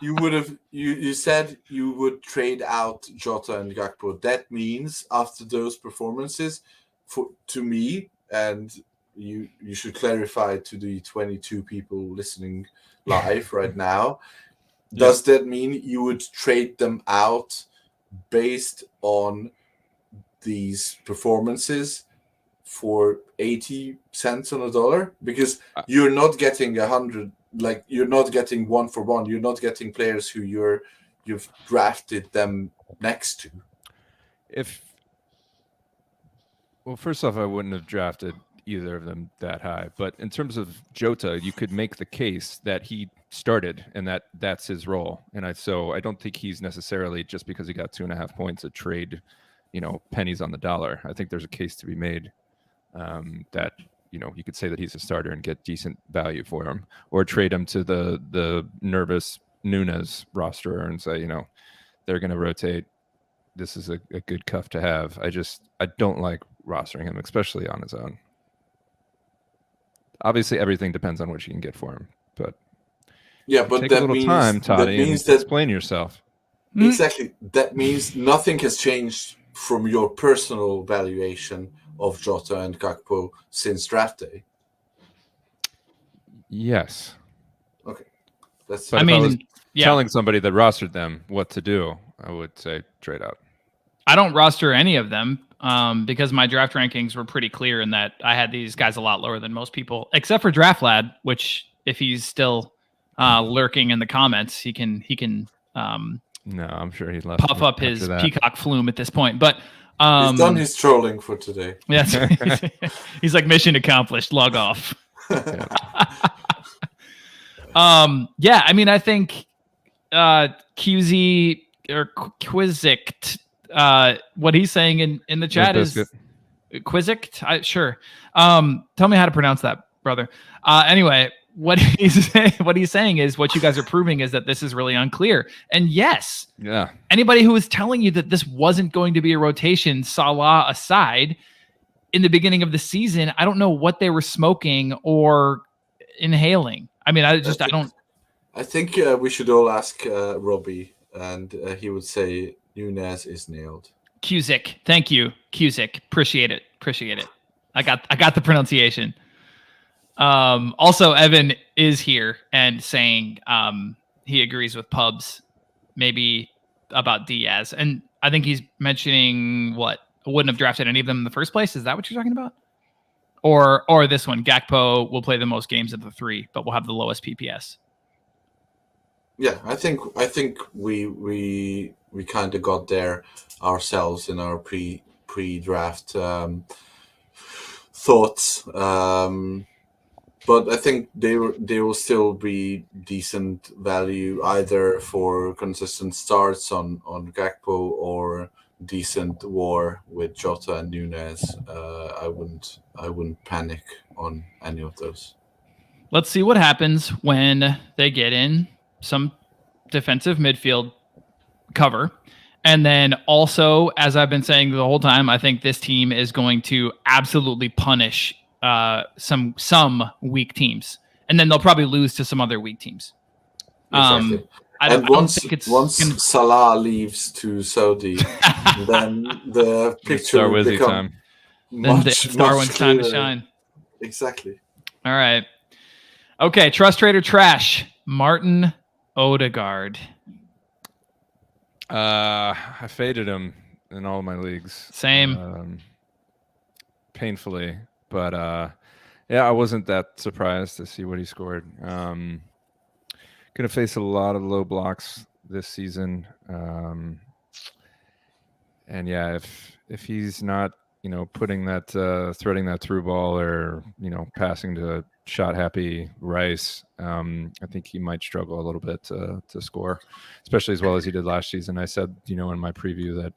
You said you would trade out Jota and Gakpo. That means after those performances, to me, and you should clarify to the 22 people listening live right now. Does that mean you would trade them out based on these performances for 80 cents on a dollar? Because you're not getting 100. Like, you're not getting 1-for-1. You're not getting players who you've drafted them next to.
Well, first off, I wouldn't have drafted either of them that high. But in terms of Jota, you could make the case that he started and that's his role. And so I don't think he's necessarily, just because he got 2.5 points, a trade, pennies on the dollar. I think there's a case to be made that. You could say that he's a starter and get decent value for him, or trade him to the nervous Nunez roster and say, they're going to rotate. This is a good cuff to have. I don't like rostering him, especially on his own. Obviously, everything depends on what you can get for him, but take a little time, Totti, and explain yourself.
Exactly. That means nothing has changed from your personal valuation of Jota and Gakpo since draft day.
Yes.
Okay.
Telling somebody that rostered them what to do, I would say trade out.
I don't roster any of them because my draft rankings were pretty clear in that I had these guys a lot lower than most people, except for Draft Lad, which if he's still lurking in the comments, he can
no, I'm sure he left.
Puff up his peacock flume at this point, but.
He's done his trolling for today.
Yes. He's like, mission accomplished, log off. I think QZ or Quizict, what he's saying in the chat is Quizict. Sure. Tell me how to pronounce that, brother. Anyway, what he's saying is what you guys are proving is that this is really unclear. And yes, anybody who was telling you that this wasn't going to be a rotation, Salah aside, in the beginning of the season, I don't know what they were smoking or inhaling. I mean, I don't.
I think we should all ask Robbie, and he would say Nunez is nailed.
Cusick. Thank you, Cusick. Appreciate it. I got the pronunciation. Also, Evan is here and saying he agrees with Pubs, maybe about Diaz, and I think he's mentioning wouldn't have drafted any of them in the first place. Is that what you're talking about? Or this one, Gakpo will play the most games of the three, but will have the lowest PPS.
Yeah, I think we kind of got there ourselves in our pre-draft thoughts, but I think they will still be decent value either for consistent starts on Gakpo or decent war with Jota and Nunez. I wouldn't panic on any of those.
Let's see what happens when they get in some defensive midfield cover. And then also, as I've been saying the whole time, I think this team is going to absolutely punish some weak teams. And then they'll probably lose to some other weak teams.
Exactly. Once Salah leaves to Saudi, then the picture will become
Darwin's time to shine.
Exactly.
All right. Okay, trust trade or trash. Martin Odegaard.
I faded him in all of my leagues.
Same.
Painfully, but yeah, I wasn't that surprised to see what he scored. Going to face a lot of low blocks this season, and yeah, if he's not, putting that threading that through ball or passing to shot happy Rice, I think he might struggle a little bit to score, especially as well as he did last season. I said, in my preview that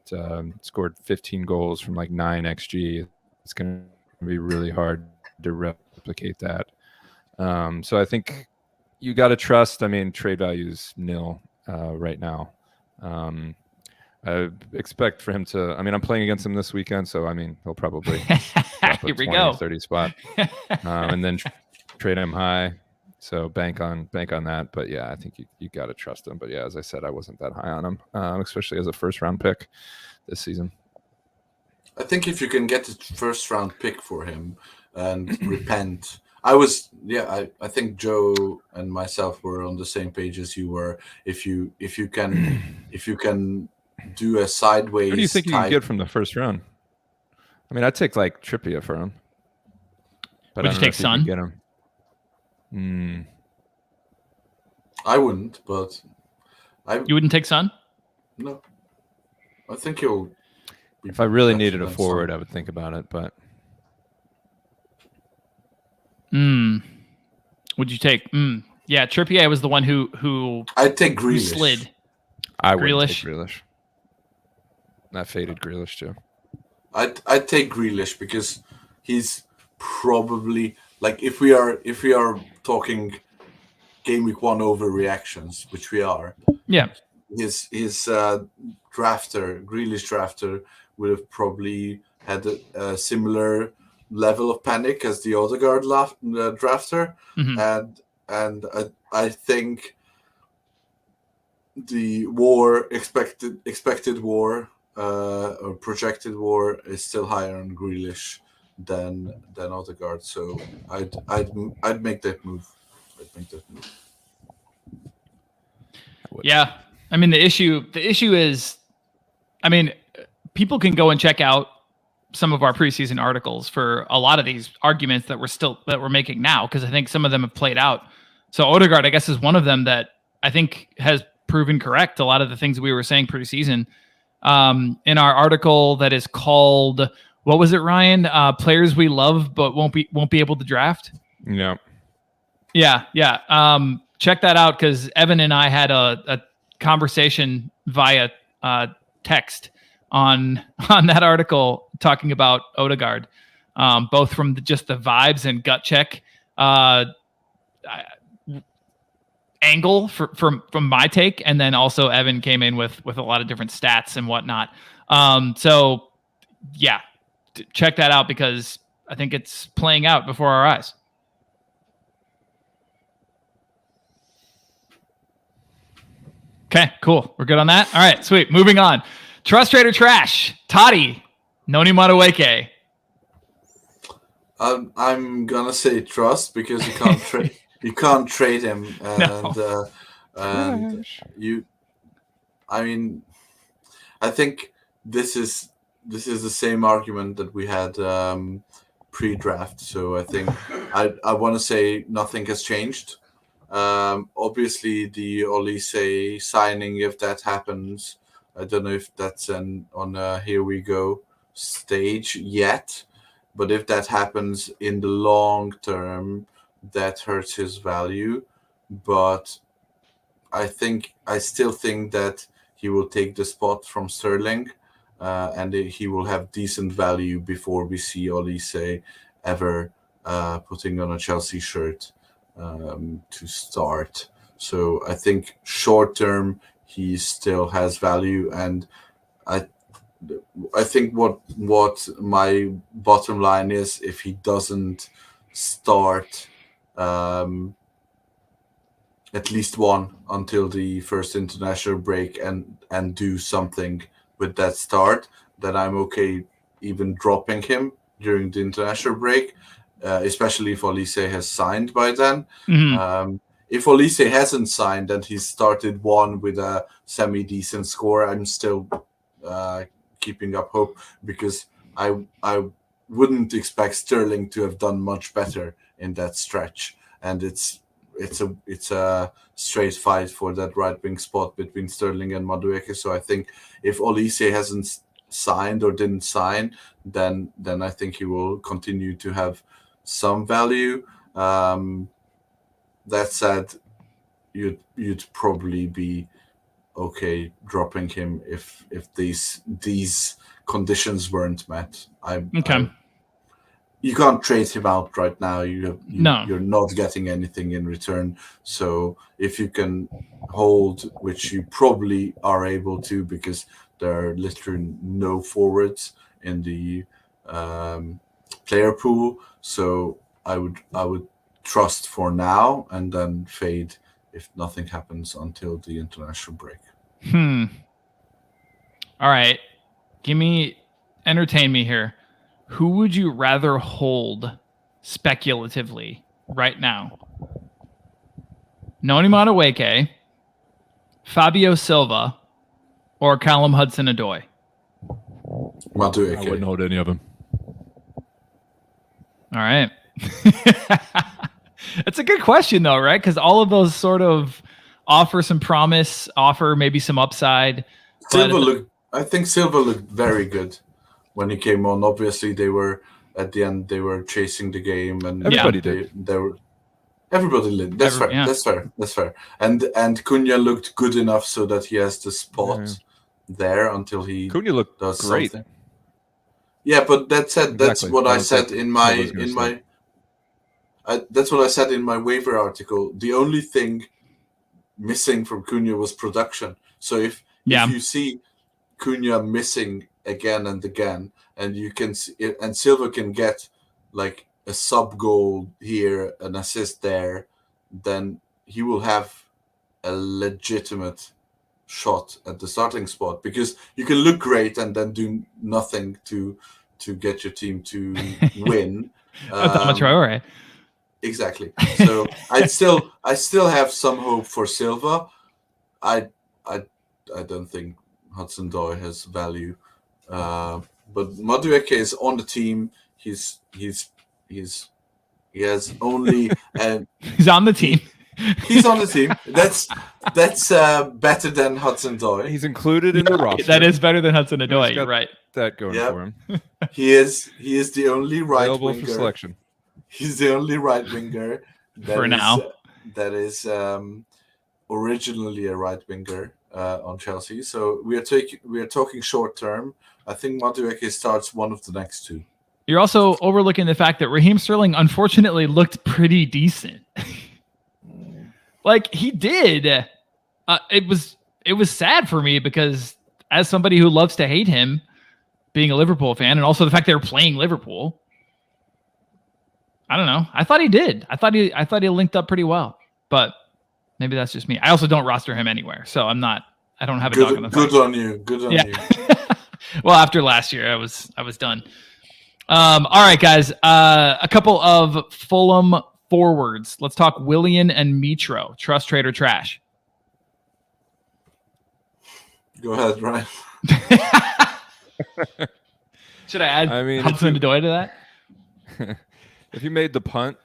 scored 15 goals from like 9 XG. It's going to be really hard to replicate that. So I think you got to trust. I mean, trade value is nil right now. I expect for him to. I mean, I'm playing against him this weekend, so I mean, he'll probably drop a 20-30 spot, and then trade him high. So bank on that. But yeah, I think you got to trust him. But yeah, as I said, I wasn't that high on him, especially as a first round pick this season.
I think if you can get a first round pick for him and repent. I think Joe and myself were on the same page as you were. If you can do a sideways.
What do you think you can get from the first round? I mean, I'd take like Trippier for him. But
would you take Son?
Get him.
I wouldn't, but
you wouldn't take Son?
No, I think he'll.
If I really needed a forward, I would think about it, but.
Would you take? Yeah, Trippier was the one who
I'd take Grealish.
Slid.
I would take Grealish. That faded Grealish too.
I'd take Grealish because he's probably like if we are talking game week 1 overreactions, which we are.
Yeah.
His Grealish drafter would have probably had a similar level of panic as the Odegaard drafter, and I think the expected war or projected war is still higher on Grealish than Odegaard. So I'd make that move.
Yeah, I mean the issue is, I mean, people can go and check out some of our preseason articles for a lot of these arguments that we're making now, because I think some of them have played out. So Odegaard, I guess, is one of them that I think has proven correct. A lot of the things we were saying preseason in our article that is called, what was it, Ryan? Players we love but won't be able to draft.
Yeah.
Check that out, because Evan and I had a conversation via text on that article talking about Odegaard, both from just the vibes and gut check angle from my take, and then also Evan came in with a lot of different stats and whatnot. So yeah, check that out, because I think it's playing out before our eyes. Okay, cool. We're good on that. All right, sweet. Moving on. Trust trade or trash? Totti, Noni Madueke.
I'm gonna say trust because you can't trade. You can't trade him, and you. I mean, I think this is the same argument that we had pre-draft. So I think I want to say nothing has changed. Obviously, the Olise signing, if that happens, I don't know if that's on a here we go stage yet. But if that happens in the long term, that hurts his value. But I still think that he will take the spot from Sterling, and he will have decent value before we see Olise ever putting on a Chelsea shirt to start. So I think short term he still has value, and I think what my bottom line is, if he doesn't start at least one until the first international break and do something with that start, then I'm okay even dropping him during the international break, especially if Olise has signed by then. If Olise hasn't signed and he's started one with a semi-decent score, I'm still keeping up hope, because I wouldn't expect Sterling to have done much better in that stretch, and it's a straight fight for that right wing spot between Sterling and Madueke. So I think if Olise hasn't signed or didn't sign, then I think he will continue to have some value. That said, you'd probably be okay dropping him if these conditions weren't met. You can't trade him out right now. You're not getting anything in return. So if you can hold, which you probably are able to, because there are literally no forwards in the player pool. So I would trust for now and then fade if nothing happens until the international break.
All right. Entertain me here. Who would you rather hold speculatively right now? Noni Madueke, Fabio Silva, or Callum Hudson-Odoi?
Madueke.
I wouldn't hold any of them.
All right. It's a good question, though, right? Because all of those sort of offer some promise, offer maybe some upside.
I think Silva looked very good when he came on. Obviously, they were at the end. They were chasing the game, and
everybody did.
Everybody did. That's fair. And Cunha looked good enough so that he has the spot there until he.
Cunha looked
does
great.
Something. Yeah, but that said, that's what I said in my. That's what I said in my waiver article. The only thing missing from Cunha was production. So if you see Cunha missing again and again, and you can see it, and Silva can get like a sub goal here, an assist there, then he will have a legitimate shot at the starting spot, because you can look great and then do nothing to get your team to win.
Traore.
Exactly. So I still have some hope for Silva. I don't think Hudson-Odoi has value, but Madueke is on the team. He has only
he's on the team.
He's on the team. That's better than Hudson-Odoi.
He's included in the roster.
That is better than Hudson-Odoi. You're right.
That going for him.
He is the only right
Available
winger.
For selection.
He's the only right winger that is originally a right winger on Chelsea. So we are talking short term. I think Madueke starts one of the next two.
You're also overlooking the fact that Raheem Sterling unfortunately looked pretty decent. Like he did. It was sad for me, because as somebody who loves to hate him, being a Liverpool fan, and also the fact they were playing Liverpool, I don't know. I thought he did. I thought he linked up pretty well, but maybe that's just me. I also don't roster him anywhere, so I'm not I don't have a dog in the fight.
Good on you. Good on you.
Well, after last year, I was done. All right, guys. A couple of Fulham forwards. Let's talk Willian and Mitro. Trust, trade, or trash?
Go ahead, Ryan.
Should I add Hudson-Odoi to that?
If you made the punt,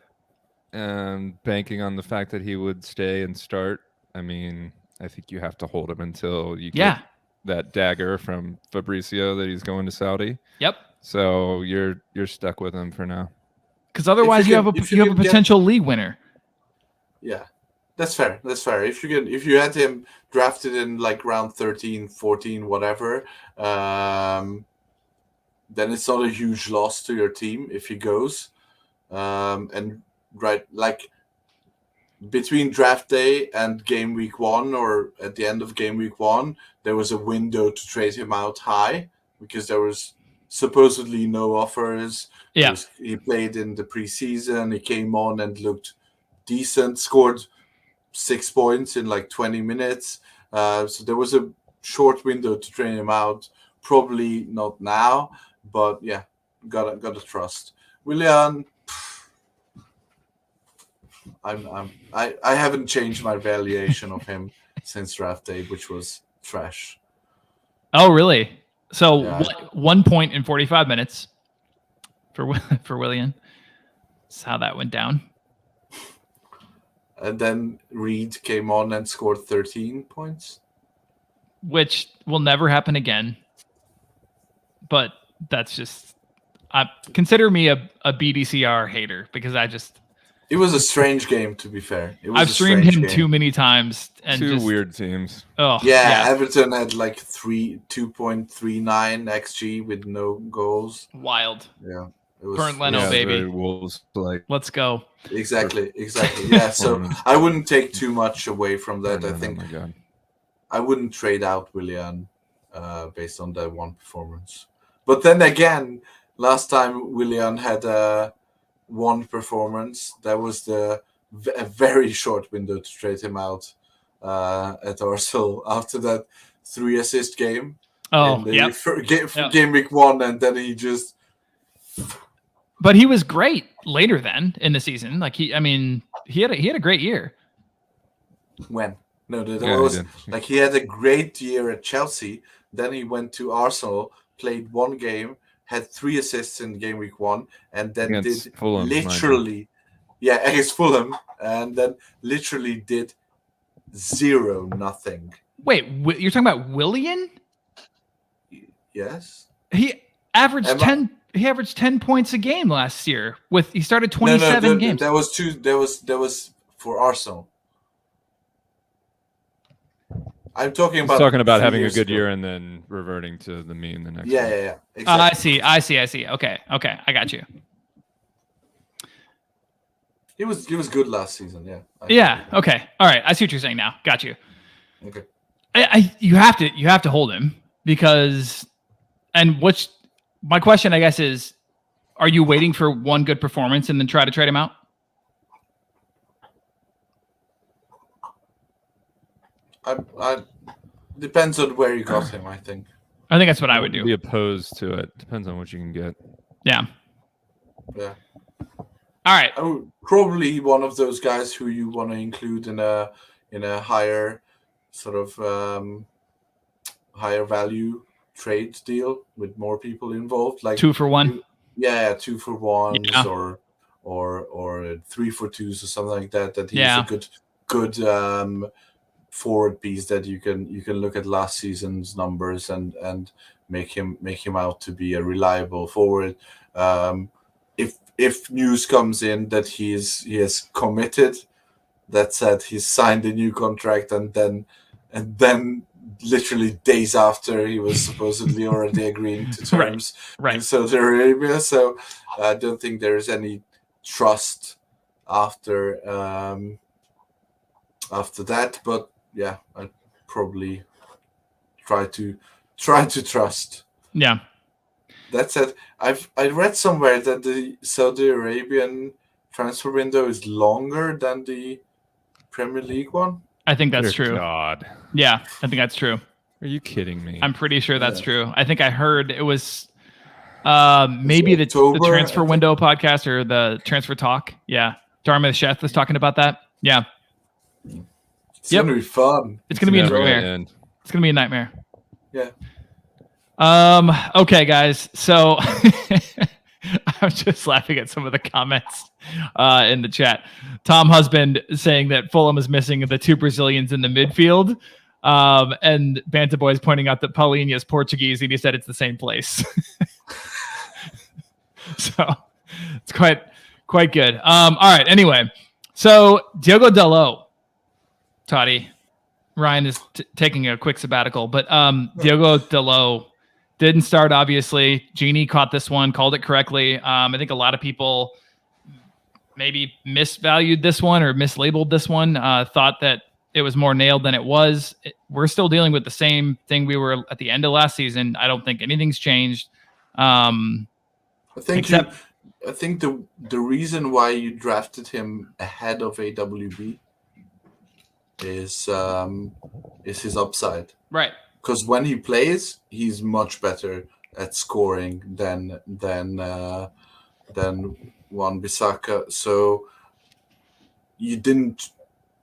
banking on the fact that he would stay and start, I think you have to hold him until you get that dagger from Fabrizio that he's going to Saudi.
Yep.
So you're stuck with him for now.
Because otherwise you have a potential league winner.
Yeah. That's fair. If you had him drafted in like round 13, 14, whatever, then it's not a huge loss to your team if he goes. Between draft day and game week 1, or at the end of game week 1, there was a window to trade him out high because there was supposedly no offers.
Yeah.
He played in the preseason. He came on and looked decent, scored 6 points in like 20 minutes. So there was a short window to train him out. Probably not now, but yeah, gotta trust. Willian, I haven't changed my valuation of him since draft day, which was trash.
Oh, really? So 1 point in 45 minutes for Willian. That's how that went down.
And then Reed came on and scored 13 points.
Which will never happen again. But that's just... consider me a BDCR hater because
it was a strange game, to be fair.
I've streamed him too many times. And
two weird teams.
Oh,
yeah, Everton had like 2.39 XG with no goals.
Wild.
Yeah.
Burnt Leno, baby.
Wolves,
let's go.
Exactly. Yeah, so I wouldn't take too much away from that. I think I wouldn't trade out Willian based on that one performance. But then again, last time Willian had one performance, that was a very short window to trade him out at Arsenal after that 3-assist game.
Oh,
game week 1, and then he just...
But he was great later then in the season. Like he had a great year.
When? No, he had a great year at Chelsea. Then he went to Arsenal, played one game, had 3 assists in game week 1, and then against Fulham, against Fulham, and then literally did nothing.
Wait, you're talking about Willian?
Yes.
He averaged 10. He averaged 10 points a game last year. He started 27 games.
That was for Arsenal. I'm talking about
having a good year and then reverting to the mean the next.
Yeah. Exactly.
I see. Okay, I got you.
He was good last season. Yeah.
Yeah. Okay. All right. I see what you're saying now. Got you.
Okay.
You have to hold him because, my question, I guess, is, are you waiting for one good performance and then try to trade him out?
I depends on where you got him, I think.
I think that's what I would do.
Be opposed to it. Depends on what you can get.
Yeah.
Yeah.
All right.
Probably one of those guys who you want to include in a higher sort of higher value trade deal with more people involved, like
2 for 1.
2 for 1s or 3 for 2s or something like that. That he's a good forward piece that you can look at last season's numbers and make him out to be a reliable forward. If news comes in that he has committed, that said he's signed a new contract and then literally days after he was supposedly already agreeing to terms in Saudi Arabia. So I don't think there is any trust after that. But yeah, I'd probably try to trust.
Yeah.
That said, I read somewhere that the Saudi Arabian transfer window is longer than the Premier League one.
I think that's
Dear
true.
God.
Yeah, I think that's true.
Are you kidding me?
I'm pretty sure that's true. I think I heard it was maybe the
October,
Transfer Window podcast or the Transfer Talk. Yeah. Dharma the Chef was talking about that. Yeah.
It's going to be fun.
It's going to be a
never gonna
nightmare.
end.
It's going to be a nightmare.
Yeah.
Okay, guys. So I'm just laughing at some of the comments in the chat. Tom Husband saying that Fulham is missing the 2 Brazilians in the midfield. And Banta Boy is pointing out that Paulinho is Portuguese, and he said it's the same place. So it's quite good. All right. Anyway, so Diogo Dalot, Totti, Ryan is taking a quick sabbatical, but Diogo Dalot didn't start. Obviously, Genie caught this one, called it correctly. I think a lot of people maybe misvalued this one or mislabeled this one. Thought that it was more nailed than it was. We're still dealing with the same thing we were at the end of last season. I don't think anything's changed.
I think the reason why you drafted him ahead of AWB is his upside.
Right.
Because when he plays, he's much better at scoring than Wan-Bissaka. So you didn't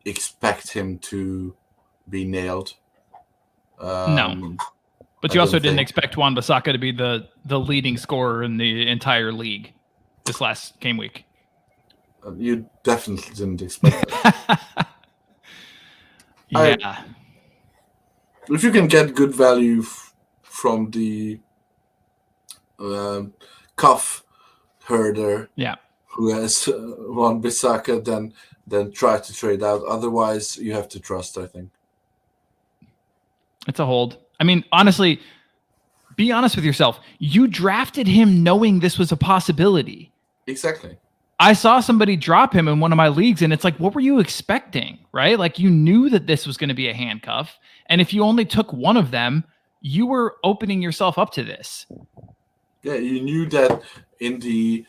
expect him to be nailed.
No. But you also didn't expect Wan-Bissaka to be the leading scorer in the entire league this last game week.
You definitely didn't expect that.
Yeah.
If you can get good value from the cuff herder, who has Wan-Bissaka, then try to trade out. Otherwise, you have to trust, I think.
It's a hold. I mean, honestly, be honest with yourself. You drafted him knowing this was a possibility.
Exactly.
I saw somebody drop him in one of my leagues, and it's like, what were you expecting, right? Like, you knew that this was going to be a handcuff, and if you only took one of them, you were opening yourself up to this.
Yeah, you knew that in the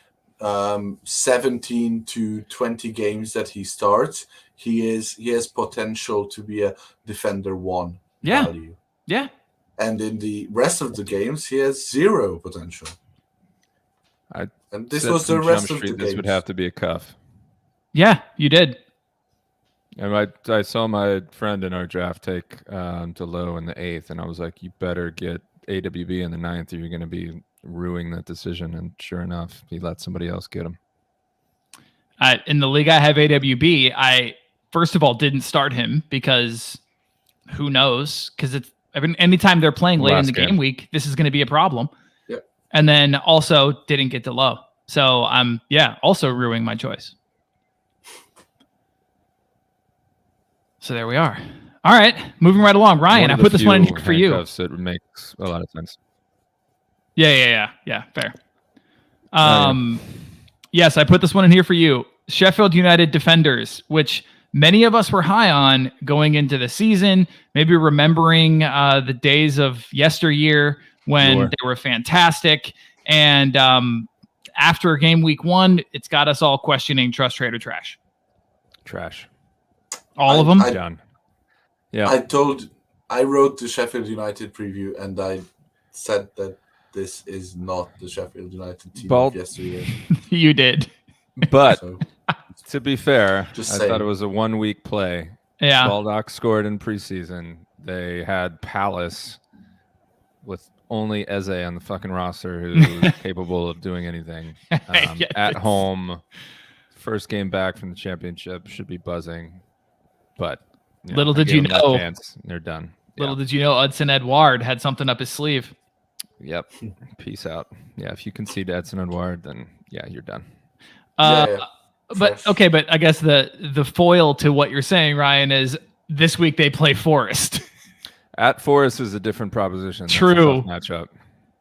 17 to 20 games that he starts, he has potential to be a defender 1 value.
Yeah.
And in the rest of the games, he has 0 potential. And this was the rest of the games.
This would have to be a cuff.
Yeah, you did.
And I saw my friend in our draft take Dalot in the 8th, and I was like, you better get AWB in the 9th or you're going to be ruining that decision. And sure enough, he let somebody else get him.
In the league I have AWB, I, first of all, didn't start him because who knows? Because anytime they're playing late in the game week, this is going to be a problem.
Yep.
And then also didn't get Dalot. So I'm, also ruining my choice. So there we are. All right, moving right along. Ryan, I put this one in here for you.
It makes a lot of sense.
Yeah. Fair. Yes, I put this one in here for you. Sheffield United defenders, which many of us were high on going into the season, maybe remembering the days of yesteryear when they were fantastic. And after game week 1, it's got us all questioning trust, trade, or trash.
Trash.
All of them?
Done. Yeah.
I wrote the Sheffield United preview, and I said that this is not the Sheffield United team of yesteryear.
You did.
But to be fair, I
saying.
thought it was a 1-week play.
Yeah.
Baldock scored in preseason. They had Palace with only Eze on the fucking roster who's capable of doing anything. At home, first game back from the championship, should be buzzing. But
little did you know,
they're done.
Little did you know, Hudson Edouard had something up his sleeve.
Yep. Peace out. Yeah, if you concede to Edson Edouard, then you're done.
But okay, but I guess the foil to what you're saying, Ryan, is this week they play Forest.
At Forest is a different proposition. That's
True.
a tough matchup.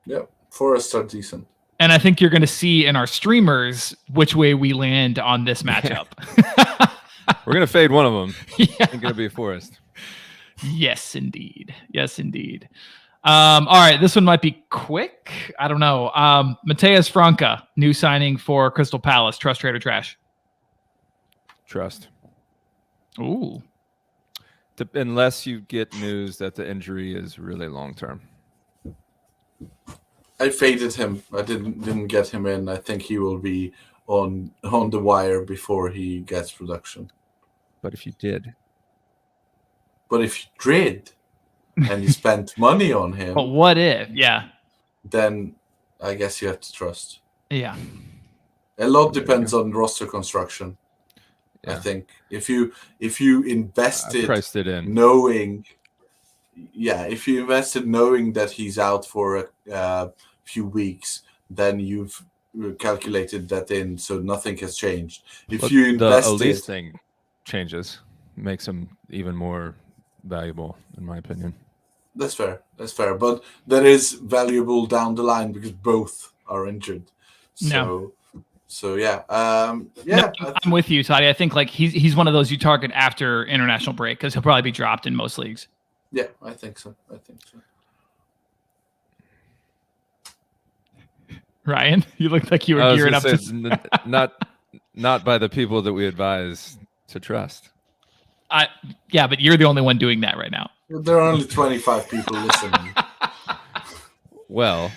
Yep. Forest are decent.
And I think you're going to see in our streamers which way we land on this matchup.
We're going to fade one of them. It's going to be a Forest.
Yes, indeed. All right, this one might be quick. I don't know. Mateus Franca, new signing for Crystal Palace. Trust, trade, or trash?
Trust.
Ooh.
Unless you get news that the injury is really long term.
I faded him. I didn't get him in. I think he will be on the wire before he gets production.
But if you did,
and you spent money on him,
But what if? Yeah.
then I guess you have to trust.
Yeah.
A lot depends on roster construction.
yeah.
I think if you invested
priced it in.
knowing that he's out for a few weeks, then you've calculated that in, so nothing has changed. If you invested,
the Elise thing changes, makes him even more valuable, in my opinion.
That's fair. But that is valuable down the line because both are injured. So yeah.
No, I'm with you, Totti. I think like he's one of those you target after international break because he'll probably be dropped in most leagues.
Yeah, I think so.
Ryan, you look like you were gearing up.
Not by the people that we advise to trust.
Yeah, but you're the only one doing that right now.
There are only 25 people listening.
Well,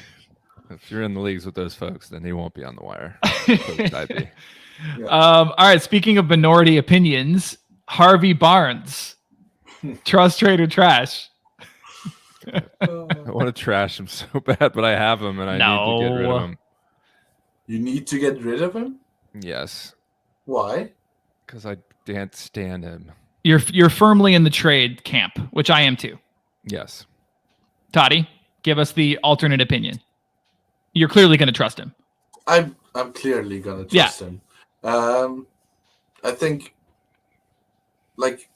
if you're in the leagues with those folks, then he won't be on the wire.
Yeah.
All right. Speaking of minority opinions, Harvey Barnes, trust, trade, or trash?
I want to trash him so bad, but I have him, and I need to get rid of him.
You need to get rid of him?
Yes.
Why?
Because I can't stand him.
You're firmly in the trade camp, which I am too.
Yes.
Totti, give us the alternate opinion. You're clearly going to trust him.
I'm clearly going to trust him. I think, like,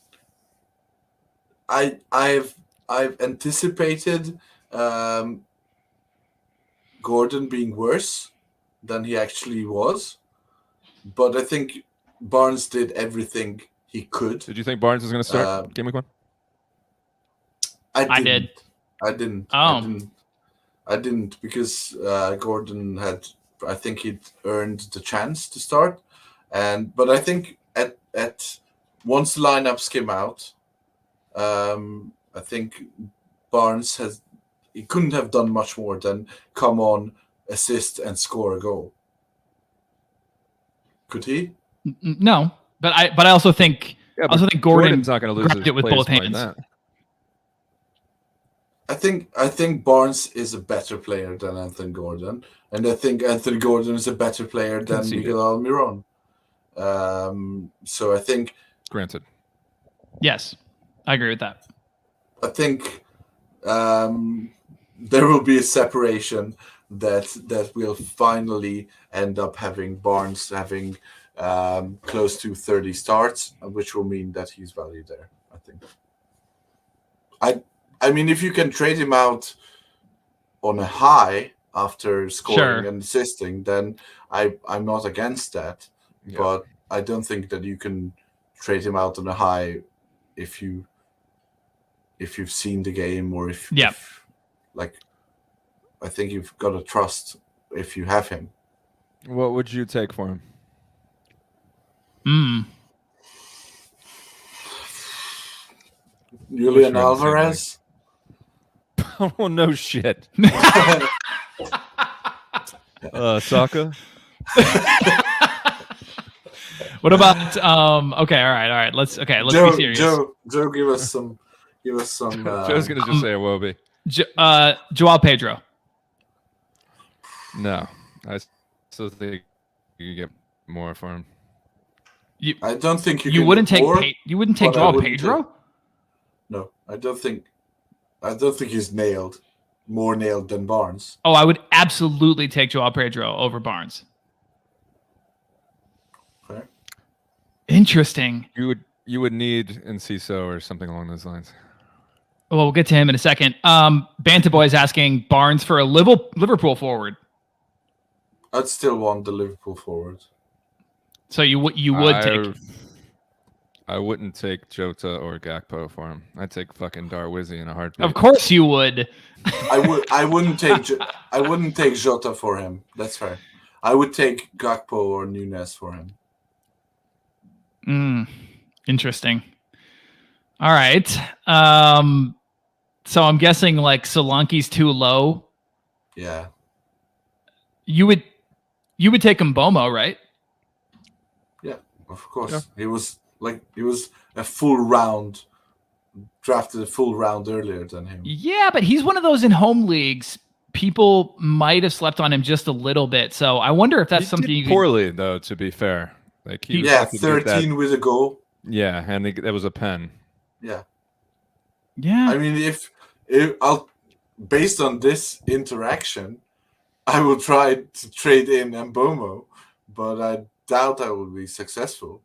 I've anticipated Gordon being worse than he actually was, but I think Barnes did everything he could.
Did you think Barnes was going to start Game Week 1?
I did.
I didn't.
Oh.
I didn't because Gordon had. I think he'd earned the chance to start, but I think at once the lineups came out, I think Barnes he couldn't have done much more than come on, assist, and score a goal. Could he?
No, but I also think
Gordon's not going to lose
grabbed it with both hands.
That.
I think Barnes is a better player than Anthony Gordon, and I think Anthony Gordon is a better player than Miguel Almiron. So I think.
Granted.
Yes, I agree with that.
I think there will be a separation that will finally end up having Barnes having close to 30 starts, which will mean that he's valued there, I think. I mean, if you can trade him out on a high after scoring and assisting, then I'm not against that. Yeah. But I don't think that you can trade him out on a high if you've seen the game or if I think you've got to trust if you have him.
What would you take for him?
Julian Alvarez?
Oh, no shit. Saka?
What about okay, all right. Let's
Joe,
be serious.
Joe, give us some
Joe's gonna just say a Wobie.
Joao Pedro.
No. I still think you could get more for him.
I don't think
you wouldn't take Joao Pedro?
No, I don't think he's more nailed than Barnes.
Oh, I would absolutely take Joao Pedro over Barnes.
Okay.
Interesting.
You would need Enciso or something along those lines.
Well, we'll get to him in a second. Banta Boy is asking Barnes for a Liverpool forward.
I'd still want the Liverpool forward.
So you would take.
I
wouldn't take Jota or Gakpo for him. I'd take fucking Darwizzi in a heartbeat.
Of course you would.
I wouldn't take Jota for him. That's fair. I would take Gakpo or Nunes for him.
Interesting. All right. So I'm guessing like Solanke's too low.
Yeah.
You would take Mbomo, right?
Yeah, of course.
Yeah.
He was a full round, drafted a full round earlier than him.
Yeah, but he's one of those in home leagues. People might have slept on him just a little bit. So I wonder if that's
He
something
did
you could,
poorly, though, to be fair. Like he was
Yeah,
lucky to get that.
13 with a goal.
Yeah, and that was a pen.
Yeah.
Yeah.
I mean, if I'll, based on this interaction, I will try to trade in Mbomo, but I doubt I will be successful.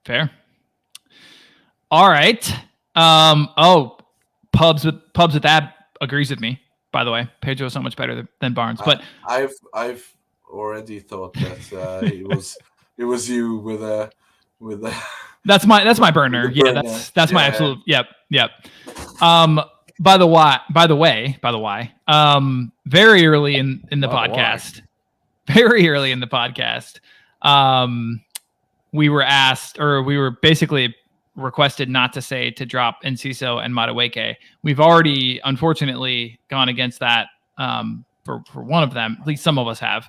Fair. All right. Pubs with that agrees with me. By the way, Pedro is so much better than Barnes. But
I've already thought that it was you with a
that's my burner.
with a
Yeah,
burner.
that's my
Yeah.
absolute. Yep. By the way, very early in the podcast, very early in the podcast, we were asked, or we were basically requested not to say to drop Enciso and Madueke. We've already, unfortunately, gone against that for one of them. At least some of us have.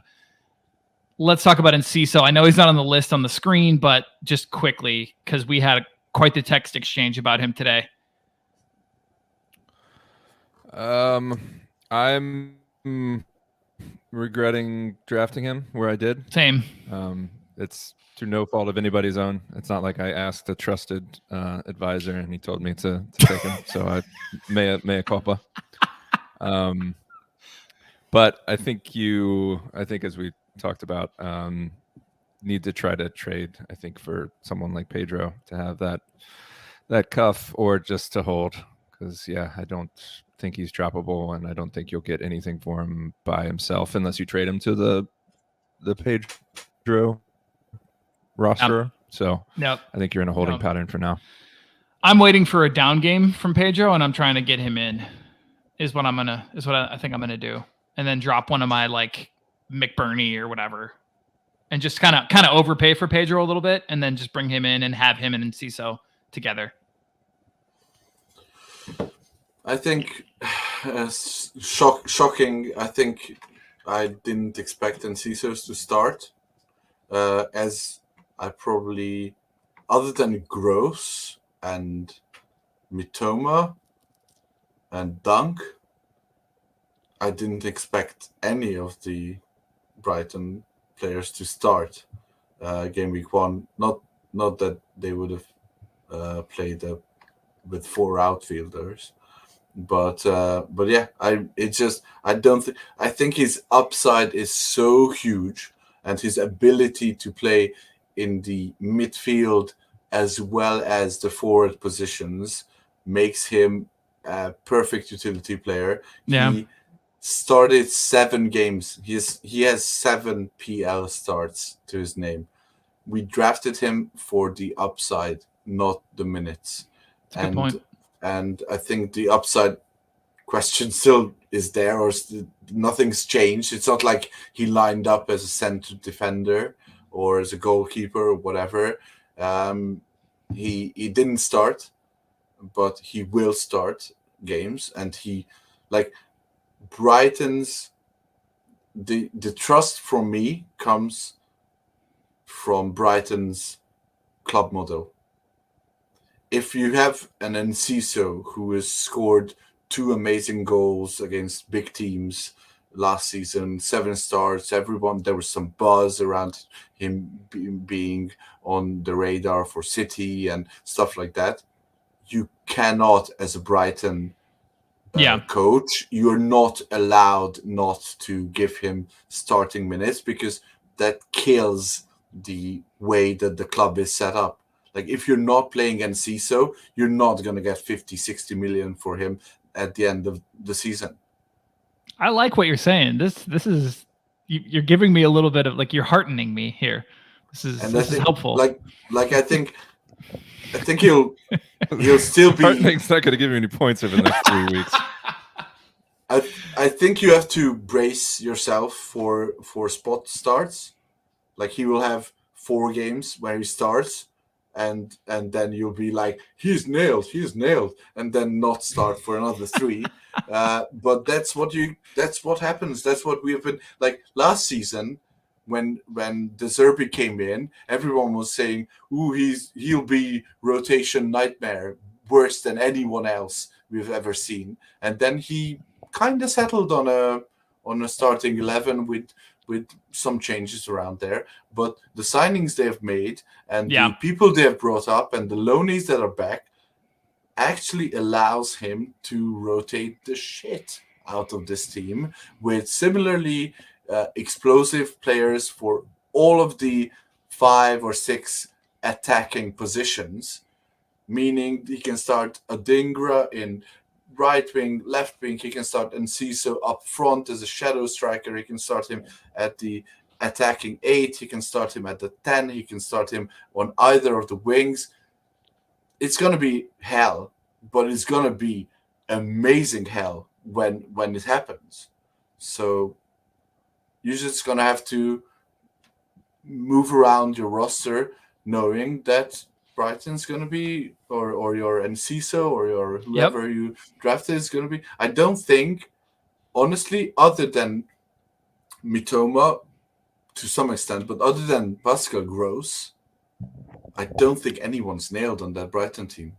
Let's talk about Enciso. I know he's not on the list on the screen, but just quickly, because we had quite the text exchange about him today.
I'm regretting drafting him where I did.
Same.
It's through no fault of anybody's own. It's not like I asked a trusted advisor and he told me to take him. So I mea culpa. But I think as we talked about, need to try to trade, I think, for someone like Pedro to have that cuff or just to hold. Because, I don't think he's droppable, and I don't think you'll get anything for him by himself unless you trade him to the Pedro roster. So
Yep.
I think you're in a holding pattern for now.
I'm waiting for a down game from Pedro, and I'm trying to get him in. Is what I think I'm gonna do, and then drop one of my like McBurney or whatever, and just kind of overpay for Pedro a little bit, and then just bring him in and have him and Enciso together.
I think shocking. I think I didn't expect Encisos to start, as I probably, other than Gross and Mitoma and Dunk, I didn't expect any of the Brighton players to start game week 1. Not that they would have played with 4 outfielders. But yeah, I think his upside is so huge, and his ability to play in the midfield as well as the forward positions makes him a perfect utility player.
Yeah.
He started 7 games. He has 7 PL starts to his name. We drafted him for the upside, not the minutes.
That's a good point.
And I think the upside question still is there, or nothing's changed. It's not like he lined up as a center defender or as a goalkeeper or whatever. He didn't start, but he will start games. And he, like, Brighton's, the trust from me comes from Brighton's club model. If you have an Enciso who has scored 2 amazing goals against big teams last season, 7 stars, there was some buzz around him being on the radar for City and stuff like that. You cannot, as a Brighton coach, you're not allowed not to give him starting minutes, because that kills the way that the club is set up. Like, if you're not playing Enciso, you're not going to get 50, 60 million for him at the end of the season.
I like what you're saying. This is you're giving me a little bit of, like, you're heartening me here. This is helpful.
Like I think he'll still be.
Heartening's not going to give you any points over the next 3 weeks.
I think you have to brace yourself for spot starts. Like, he will have 4 games where he starts, and then you'll be like, he's nailed, and then not start for another 3. But that's what happens. That's what we've been like last season when De Zerbi came in. Everyone was saying, "Ooh, he'll be rotation nightmare, worse than anyone else we've ever seen." And then he kind of settled on a starting 11 with some changes around there. But the signings they have made and the people they have brought up and the loanies that are back actually allows him to rotate the shit out of this team with similarly explosive players for all of the 5 or 6 attacking positions, meaning he can start Adingra in right wing, left wing. He can start Enciso up front as a shadow striker. He can start him at the attacking 8. He can start him at the 10. He can start him on either of the wings. It's going to be hell, but it's going to be amazing hell when it happens. So you're just going to have to move around your roster knowing that Brighton's going to be, or your Enciso or your whoever you drafted is going to be. I don't think, honestly, other than Mitoma to some extent, but other than Pascal Gross, I don't think anyone's nailed on that Brighton team.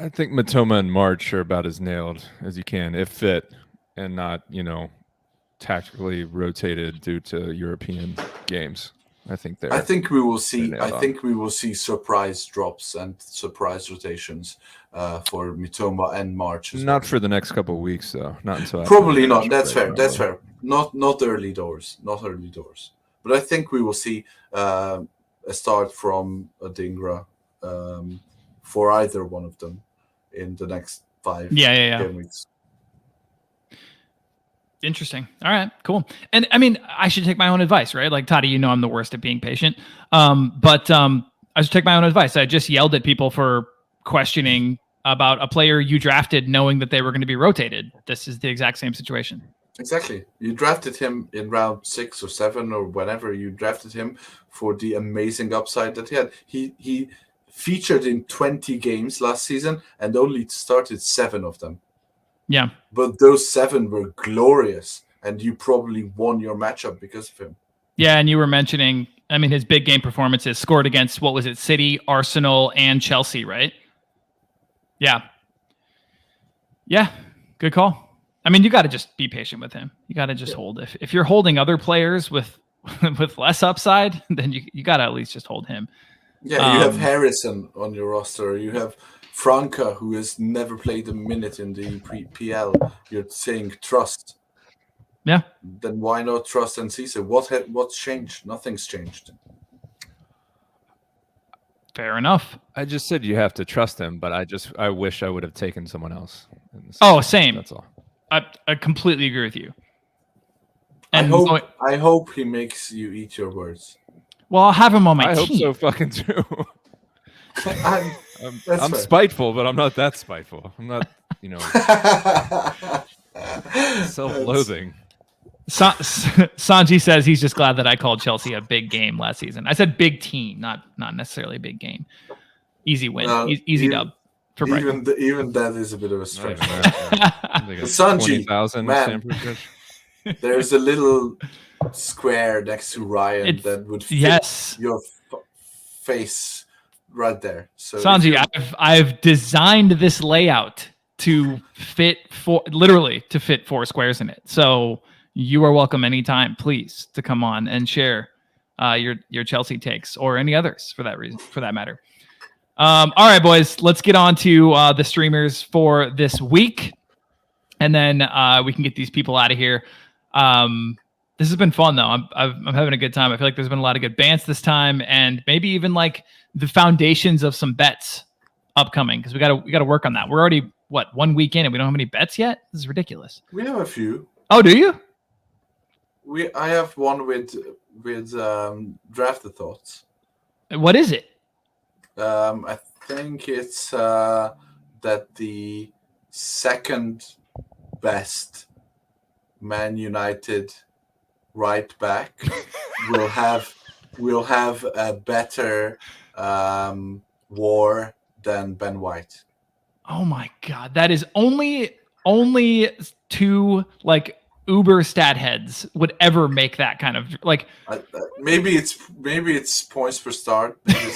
I think Mitoma and March are about as nailed as you can, if fit, and not, tactically rotated due to European games. I think
we will see. I think we will see surprise drops and surprise rotations for Mitoma and March.
Not for the next couple of weeks, though. Not until
probably not. That's fair. That's fair. Not early doors. But I think we will see a start from Adingra for either one of them in the next 5 game weeks.
Interesting. All right, cool. And I mean, I should take my own advice, right? Like Totti, I'm the worst at being patient. But I should take my own advice. I just yelled at people for questioning about a player you drafted knowing that they were going to be rotated. This is the exact same situation.
Exactly. You drafted him in round 6 or 7 or whenever you drafted him for the amazing upside that he had. He featured in 20 games last season and only started 7 of them.
Yeah.
But those 7 were glorious, and you probably won your matchup because of him.
Yeah, and you were mentioning, his big game performances, scored against, what was it, City, Arsenal, and Chelsea, right? Yeah. Yeah, good call. You got to just be patient with him. You got to just hold. If you're holding other players with less upside, then you got to at least just hold him.
Yeah, you have Harrison on your roster. You have Franca, who has never played a minute in the PL. You're saying trust.
Yeah.
Then why not trust Enciso? What's changed? Nothing's changed.
Fair enough.
I just said you have to trust him, but I wish I would have taken someone else.
Oh, same.
That's all.
I completely agree with you.
And I hope he makes you eat your words.
Well, I'll have him on my team.
I hope so fucking too. I'm spiteful, but I'm not that spiteful. I'm not, self-loathing.
Sanji says he's just glad that I called Chelsea a big game last season. I said big team, not necessarily a big game. Easy win, easy dub for Brighton.
Even that is a bit of a stretch.
Sanji, 20,000
man, there's a little square next to Ryan that would fit your face right there. So
Sanji, I've designed this layout to fit 4 squares in it. So you are welcome anytime, please, to come on and share your Chelsea takes or any others for that matter. All right, boys, let's get on to the streamers for this week, and then we can get these people out of here. This has been fun, though. I'm having a good time. I feel like there's been a lot of good bants this time, and maybe even like the foundations of some bets upcoming, because we got to work on that. We're already 1 week in, and we don't have any bets yet. This is ridiculous.
We have a few.
Oh, do you?
I have one with drafted thoughts.
What is it?
I think it's that the second best Man United right back will have a better WAR than Ben White.
Oh my God. That is only 2 like uber stat heads would ever make that kind of like.
Maybe it's points per start. Maybe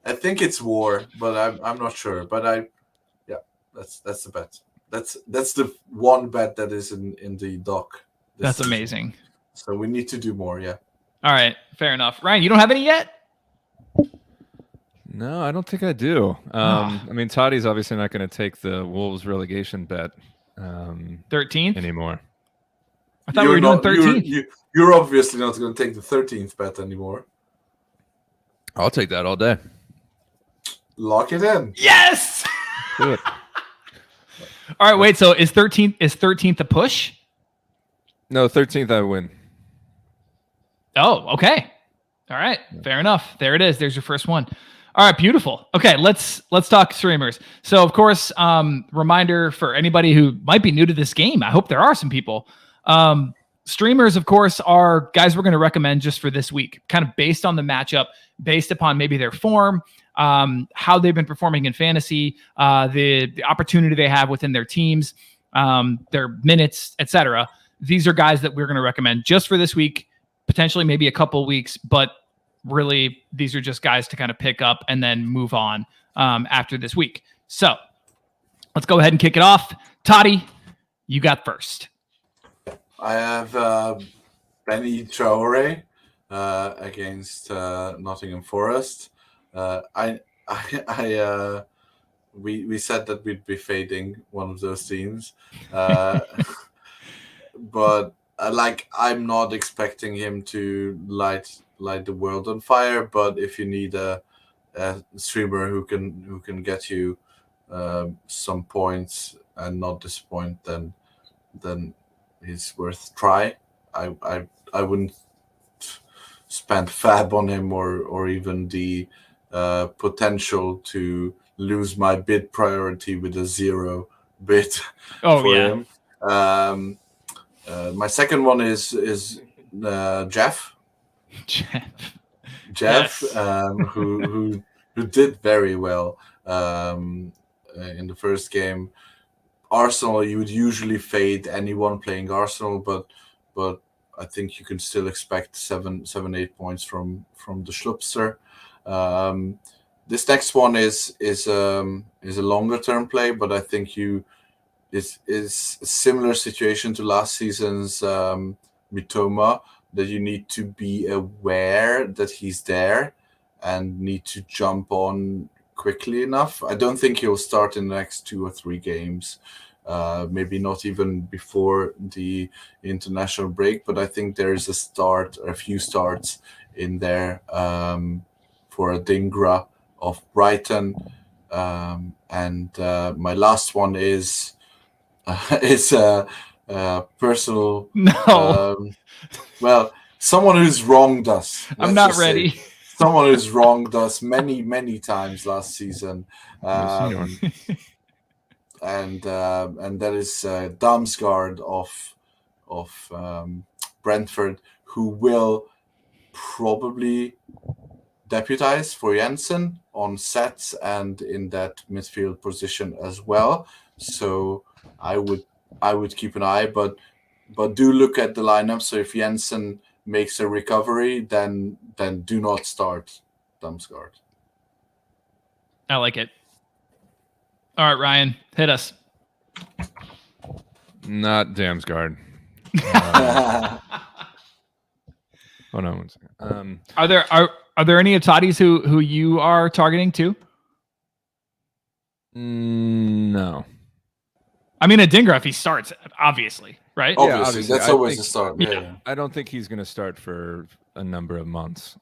I think it's WAR, but I'm not sure. But that's the bet. That's the one bet that is in the doc.
That's amazing.
So we need to do more. Yeah.
All right, fair enough. Ryan, you don't have any yet?
No, I don't think I do. I mean, Totti's obviously not going to take the Wolves relegation bet
13th
anymore.
I thought we were doing 13th.
You're obviously not going to take the 13th bet anymore.
I'll take that all day.
Lock it in.
Yes.
Do it.
All right, wait. So is 13th a push?
No, 13th I win.
Oh, okay. All right, fair enough. There it is. There's your first one. All right, beautiful. Okay, let's talk streamers. So, of course, reminder for anybody who might be new to this game. I hope there are some people. Streamers, of course, are guys we're going to recommend just for this week, kind of based on the matchup, based upon maybe their form, how they've been performing in fantasy, the opportunity they have within their teams, their minutes, etc. These are guys that we're going to recommend just for this week, potentially maybe a couple weeks, but really these are just guys to kind of pick up and then move on after this week. So let's go ahead and kick it off. Totti, you got first.
I have Benny Traore against Nottingham Forest. We said that we'd be fading one of those teams, but I'm not expecting him to light the world on fire. But if you need a streamer who can get you some points and not disappoint, then he's worth try. I wouldn't spend fab on him or even the potential to lose my bid priority with a 0 bid for him. My second one is Jeff. Jeff, yes. who did very well in the first game. Arsenal, you would usually fade anyone playing Arsenal, but I think you can still expect 7-8 points from the Schlupster. This next one is a longer term play, but I think is a similar situation to last season's Mitoma, that you need to be aware that he's there and need to jump on quickly enough. I don't think he'll start in the next 2 or 3 games, maybe not even before the international break, but I think there is a few starts in there for Adingra of Brighton. And my last one is personal.
No.
Well, someone who's wronged us.
I'm not ready.
Someone who's wronged us many times last season. And that is Damsgaard of Brentford, who will probably deputize for Jensen on sets and in that midfield position as well. So I would keep an eye, but do look at the lineup. So if Jensen makes a recovery, then do not start Damsgaard.
I like it. All right, Ryan, hit us.
Not Damsgaard. Hold on one second. Are there any of Totti's who you are targeting too?
I
No.
mean, Adingra, if he starts, obviously, right?
Obviously. That's always the start. Yeah.
I don't think he's going to start for a number of months.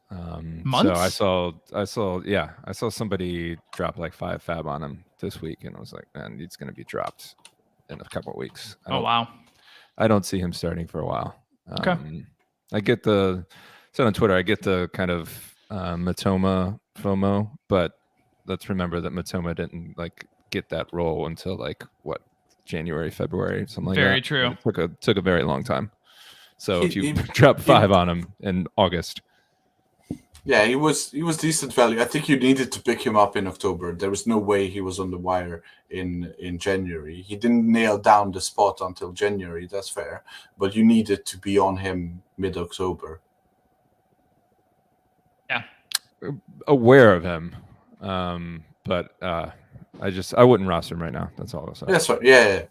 Months?
So I saw somebody drop like 5 fab on him this week, and I was like, man, he's going to be dropped in a couple of weeks.
Wow.
I don't see him starting for a while.
Okay.
I said on Twitter, I get the kind of Mitoma FOMO, but let's remember that Mitoma didn't get that role until January, February, something like that.
Very true.
It took a very long time. So if you drop 5 on him in August,
Yeah, he was decent value. I think you needed to pick him up in October. There was no way he was on the wire in January. He didn't nail down the spot until January. That's fair, but you needed to be on him mid-October.
Yeah,
aware of him, but I wouldn't roster him right now. That's all I'll say.
That's fine. Yeah,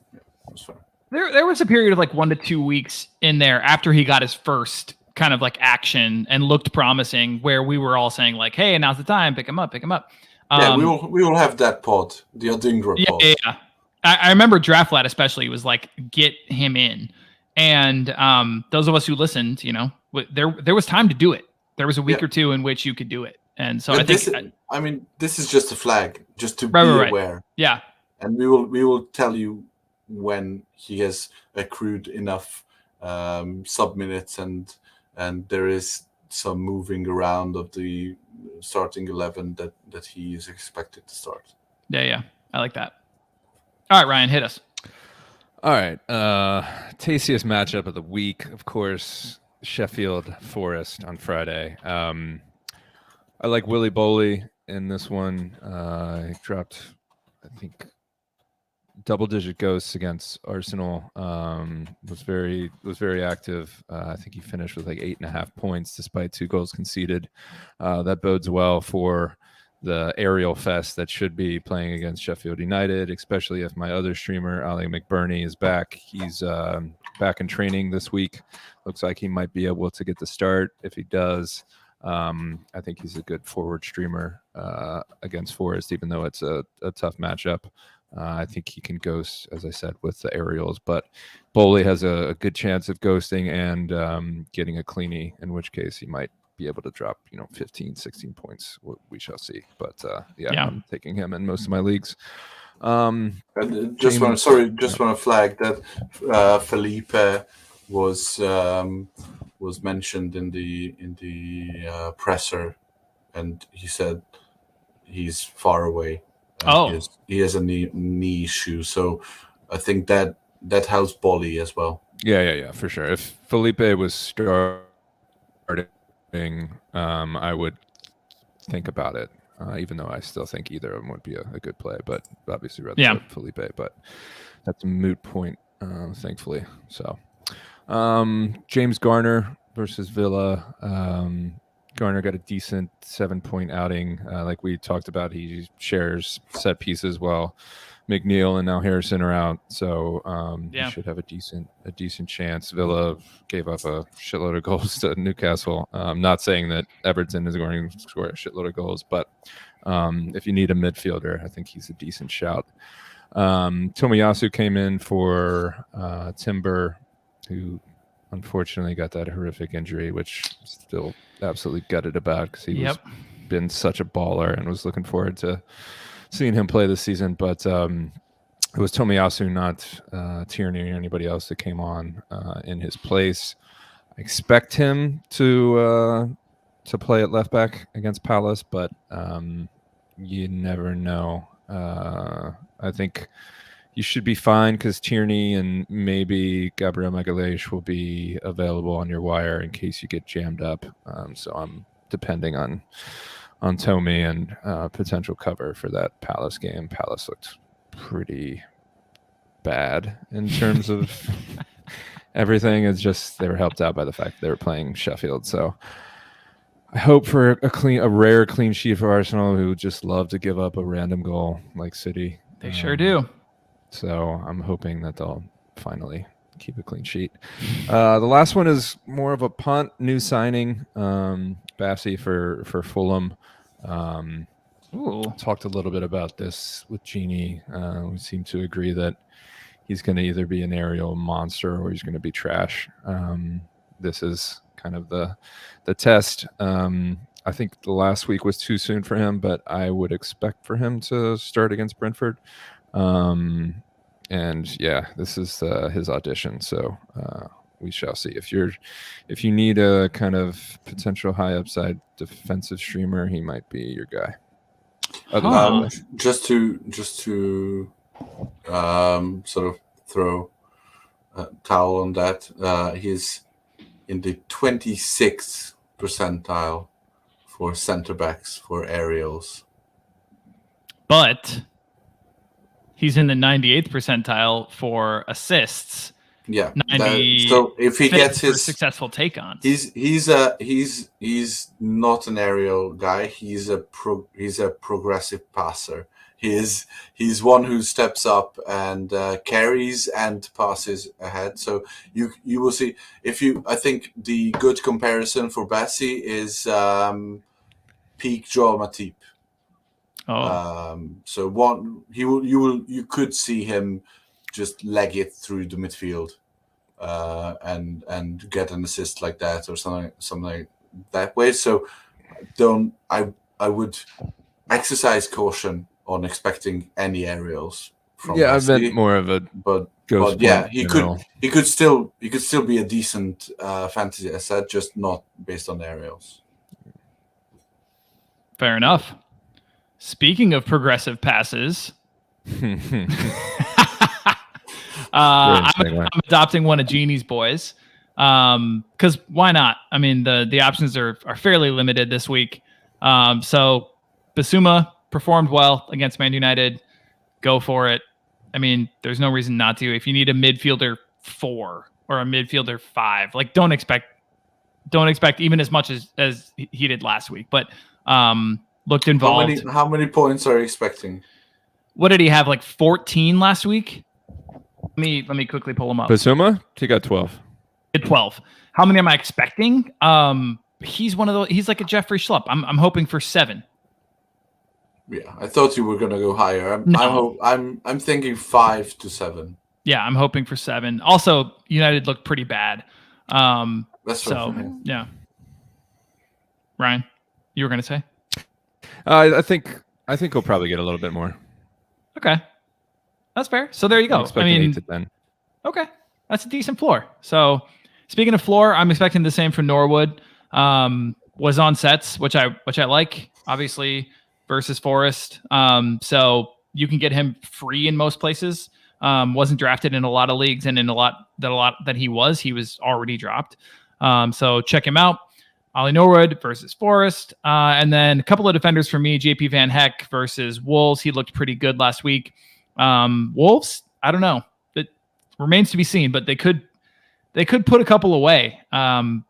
that's fine.
There was a period of like 1 to 2 weeks in there after he got his first kind of like action and looked promising, where we were all saying like, "Hey, now's the time, pick him up."
Yeah, we will have that pod, the Adingra pod.
Yeah. I remember DraftLad especially was like, get him in, and those of us who listened, there was time to do it. There was a week or two in which you could do it, and so
this is just a flag, just to be aware.
Yeah,
and we will tell you when he has accrued enough sub minutes and there is some moving around of the starting 11 that he is expected to start.
Yeah, I like that. All right, Ryan, hit us.
All right, tastiest matchup of the week, of course, Sheffield Forest on Friday. I like Willy Boley in this one. He dropped, I think, double-digit ghosts against Arsenal. Was very active. I think he finished with like 8.5 points despite 2 goals conceded. That bodes well for the aerial fest that should be playing against Sheffield United, especially if my other streamer, Ali McBurney, is back. He's back in training this week. Looks like he might be able to get the start. If he does, I think he's a good forward streamer against Forest, even though it's a tough matchup. I think he can ghost, as I said, with the aerials, but Boley has a good chance of ghosting and getting a cleanie, in which case he might be able to drop 15, 16 points. We shall see. But I'm taking him in most of my leagues.
And just want to flag that Felipe was mentioned in the presser, and he said he's far away. He has a knee issue, so I think that helps Bolly as well.
Yeah, for sure. If Felipe was starting, I would think about it, even though I still think either of them would be a good play, but obviously rather Felipe, but that's a moot point, thankfully. So James Garner versus Villa. Garner got a decent 7-point outing. Like we talked about, he shares set pieces while McNeil and now Harrison are out. So he should have a decent chance. Villa gave up a shitload of goals to Newcastle. I'm not saying that Everton is going to score a shitload of goals, but if you need a midfielder, I think he's a decent shout. Tomiyasu came in for Timber, who unfortunately got that horrific injury, which still absolutely gutted about because he was been such a baller and was looking forward to seeing him play this season. But it was Tomiyasu, not Tierney or anybody else that came on in his place. I expect him to play at left back against Palace, but you never know. I think you should be fine because Tierney and maybe Gabriel Magalhaes will be available on your wire in case you get jammed up. So I'm depending on Tommy and potential cover for that Palace game. Palace looked pretty bad in terms of everything. It's just they were helped out by the fact that they were playing Sheffield. So I hope for a rare clean sheet for Arsenal, who just love to give up a random goal like City.
They sure do.
So I'm hoping that they'll finally keep a clean sheet. The last one is more of a punt, new signing, Bassey for Fulham. Talked a little bit about this with Genie. We seem to agree that he's going to either be an aerial monster or he's going to be trash. This is kind of the test. I think the last week was too soon for him, but I would expect for him to start against Brentford. And yeah, this is his audition. So we shall see. If you need a kind of potential high upside defensive streamer, he might be your guy.
Just to sort of throw a towel on that, he's in the 26th percentile for center backs for aerials.
But he's in the 98th percentile for assists.
Yeah.
90.
So if he gets his
successful take-ons,
he's not an aerial guy. He's a progressive passer. He's one who steps up and carries and passes ahead. So you will see I think the good comparison for Bassi is peak Joel Matip. So you could see him just leg it through the midfield and get an assist like that or something like that way. So I would exercise caution on expecting any aerials from
Bassi. I meant more of a
but yeah, he could still be a decent fantasy asset, just not based on the aerials.
Fair enough. Speaking of progressive passes, I'm adopting one of Genie's boys because why not? I mean, the options are fairly limited this week. So Basuma performed well against Man United. Go for it. I mean, there's no reason not to. If you need a midfielder 4 or a midfielder 5, like don't expect even as much as he did last week, but looked involved.
How many points are you expecting?
What did he have? Like 14 last week? Let me quickly pull him up.
Basuma, he got 12.
12. How many am I expecting? He's one of those. He's like a Jeffrey Schlupp. I'm hoping for 7.
Yeah, I thought you were gonna go higher. I'm thinking 5 to 7.
Yeah, I'm hoping for 7. Also, United looked pretty bad.
That's
so
right.
Yeah. Ryan, you were gonna say?
I think he'll probably get a little bit more.
Okay, that's fair. So there you go.
I mean, 8 to 10.
Okay, that's a decent floor. So speaking of floor, I'm expecting the same for Norwood. Was on sets, which I like, obviously, versus Forest. So you can get him free in most places. Wasn't drafted in a lot of leagues, and in a lot that he was already dropped. So check him out. Ollie Norwood versus Forest. And then a couple of defenders for me, JP Van Heck versus Wolves. He looked pretty good last week. Wolves, I don't know. It remains to be seen, but they could put a couple away. I'm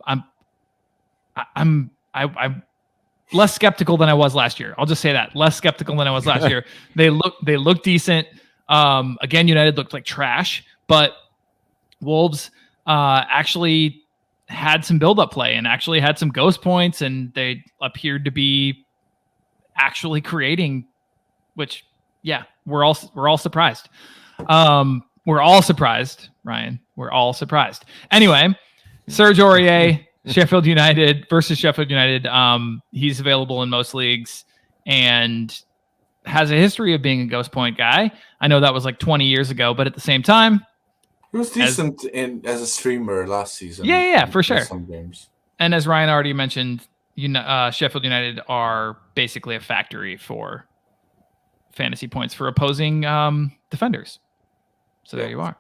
less skeptical than I was last year. I'll just say that. Less skeptical than I was last year. They look decent. Again, United looked like trash, but Wolves actually had some build-up play and actually had some ghost points, and they appeared to be actually creating, which, yeah, we're all surprised. We're all surprised, Ryan. We're all surprised. Anyway, Serge Aurier, Sheffield United versus Sheffield United. He's available in most leagues and has a history of being a ghost point guy. I know that was like 20 years ago, but at the same time,
he was decent as a streamer last season.
Yeah, for sure.
Some games.
And as Ryan already mentioned, Sheffield United are basically a factory for fantasy points for opposing defenders. So there you are.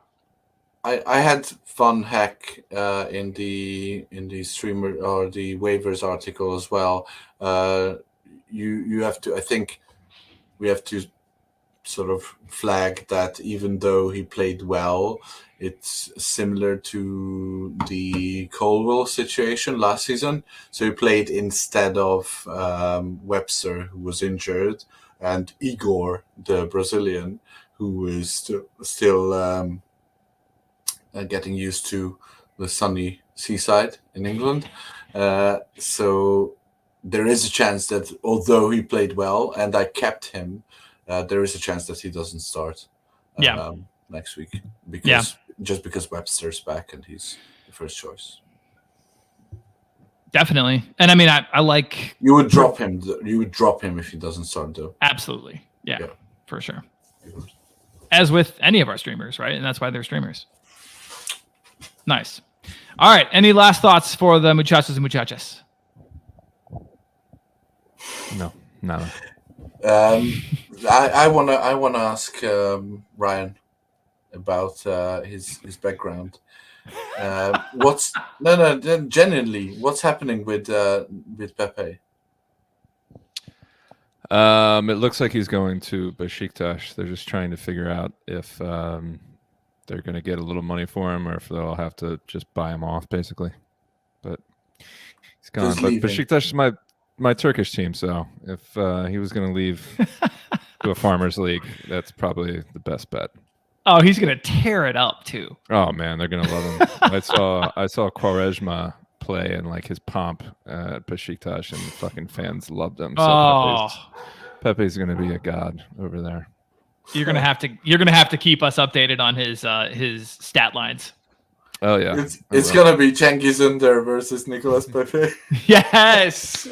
I had Van Heck in the streamer or the waivers article as well. You have to. I think we have to sort of flag that even though he played well, it's similar to the Colwell situation last season. So he played instead of Webster, who was injured, and Igor, the Brazilian, who is still getting used to the sunny seaside in England. So there is a chance that although he played well and I kept him, there is a chance that he doesn't start next week because Webster's back and he's the first choice.
Definitely. And I mean, I like...
You would drop him. You would drop him if he doesn't start, though.
Absolutely. Yeah, for sure. As with any of our streamers, right? And that's why they're streamers. Nice. All right. Any last thoughts for the muchachos and muchachas?
No.
I wanna ask Ryan about his background. Genuinely, what's happening with Pepe?
It looks like he's going to Besiktas. They're just trying to figure out if they're going to get a little money for him or if they'll have to just buy him off, basically. But he's gone. But Besiktas is my Turkish team, so if he was going to leave to a farmers league, that's probably the best bet.
Oh, he's going to tear it up too.
Oh man, they're going to love him. I saw Quaresma play in like his pomp at Besiktas, and fucking fans loved him. So Pepe's going to be a god over there.
You're gonna have to keep us updated on his stat lines.
Oh yeah,
it's gonna be Cengiz Ünder versus Nicolas Pepe.
Yes.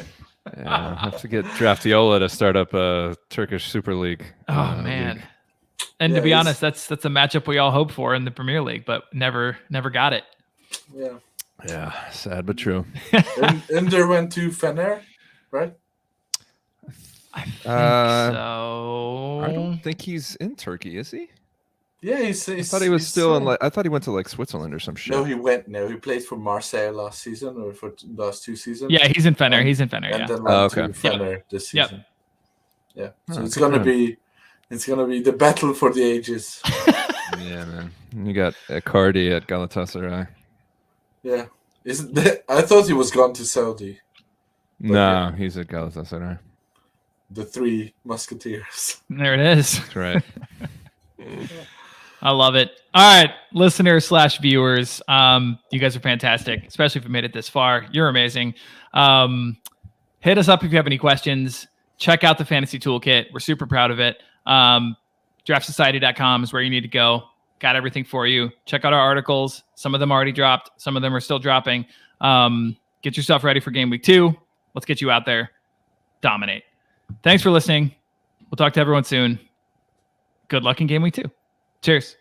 Yeah, I have to get Draftiola to start up a Turkish Super League.
Oh man.
League.
And to be honest, that's a matchup we all hope for in the Premier League, but never got it.
Yeah.
Yeah, sad but true.
Ünder went to Fener, right?
I think so.
I don't think he's in Turkey, is he?
Yeah,
I thought he was still in. I thought he went to like Switzerland or some shit.
No, he went. No, he played for Marseille last season or for last 2 seasons.
Yeah, he's in Fener. He's in Fener.
And
Yeah.
then went to Fener this season. Yeah, so it's gonna be the battle for the ages.
Yeah, man. You got Icardi at Galatasaray.
Yeah, I thought he was gone to Saudi.
No, he's at Galatasaray.
The 3 Musketeers.
There it is.
That's right.
I love it. All right, listeners/viewers, you guys are fantastic, especially if you made it this far. You're amazing. Hit us up if you have any questions. Check out the Fantasy Toolkit. We're super proud of it. DraftSociety.com is where you need to go. Got everything for you. Check out our articles. Some of them already dropped. Some of them are still dropping. Get yourself ready for Game Week 2. Let's get you out there. Dominate. Thanks for listening. We'll talk to everyone soon. Good luck in Game Week 2. Cheers.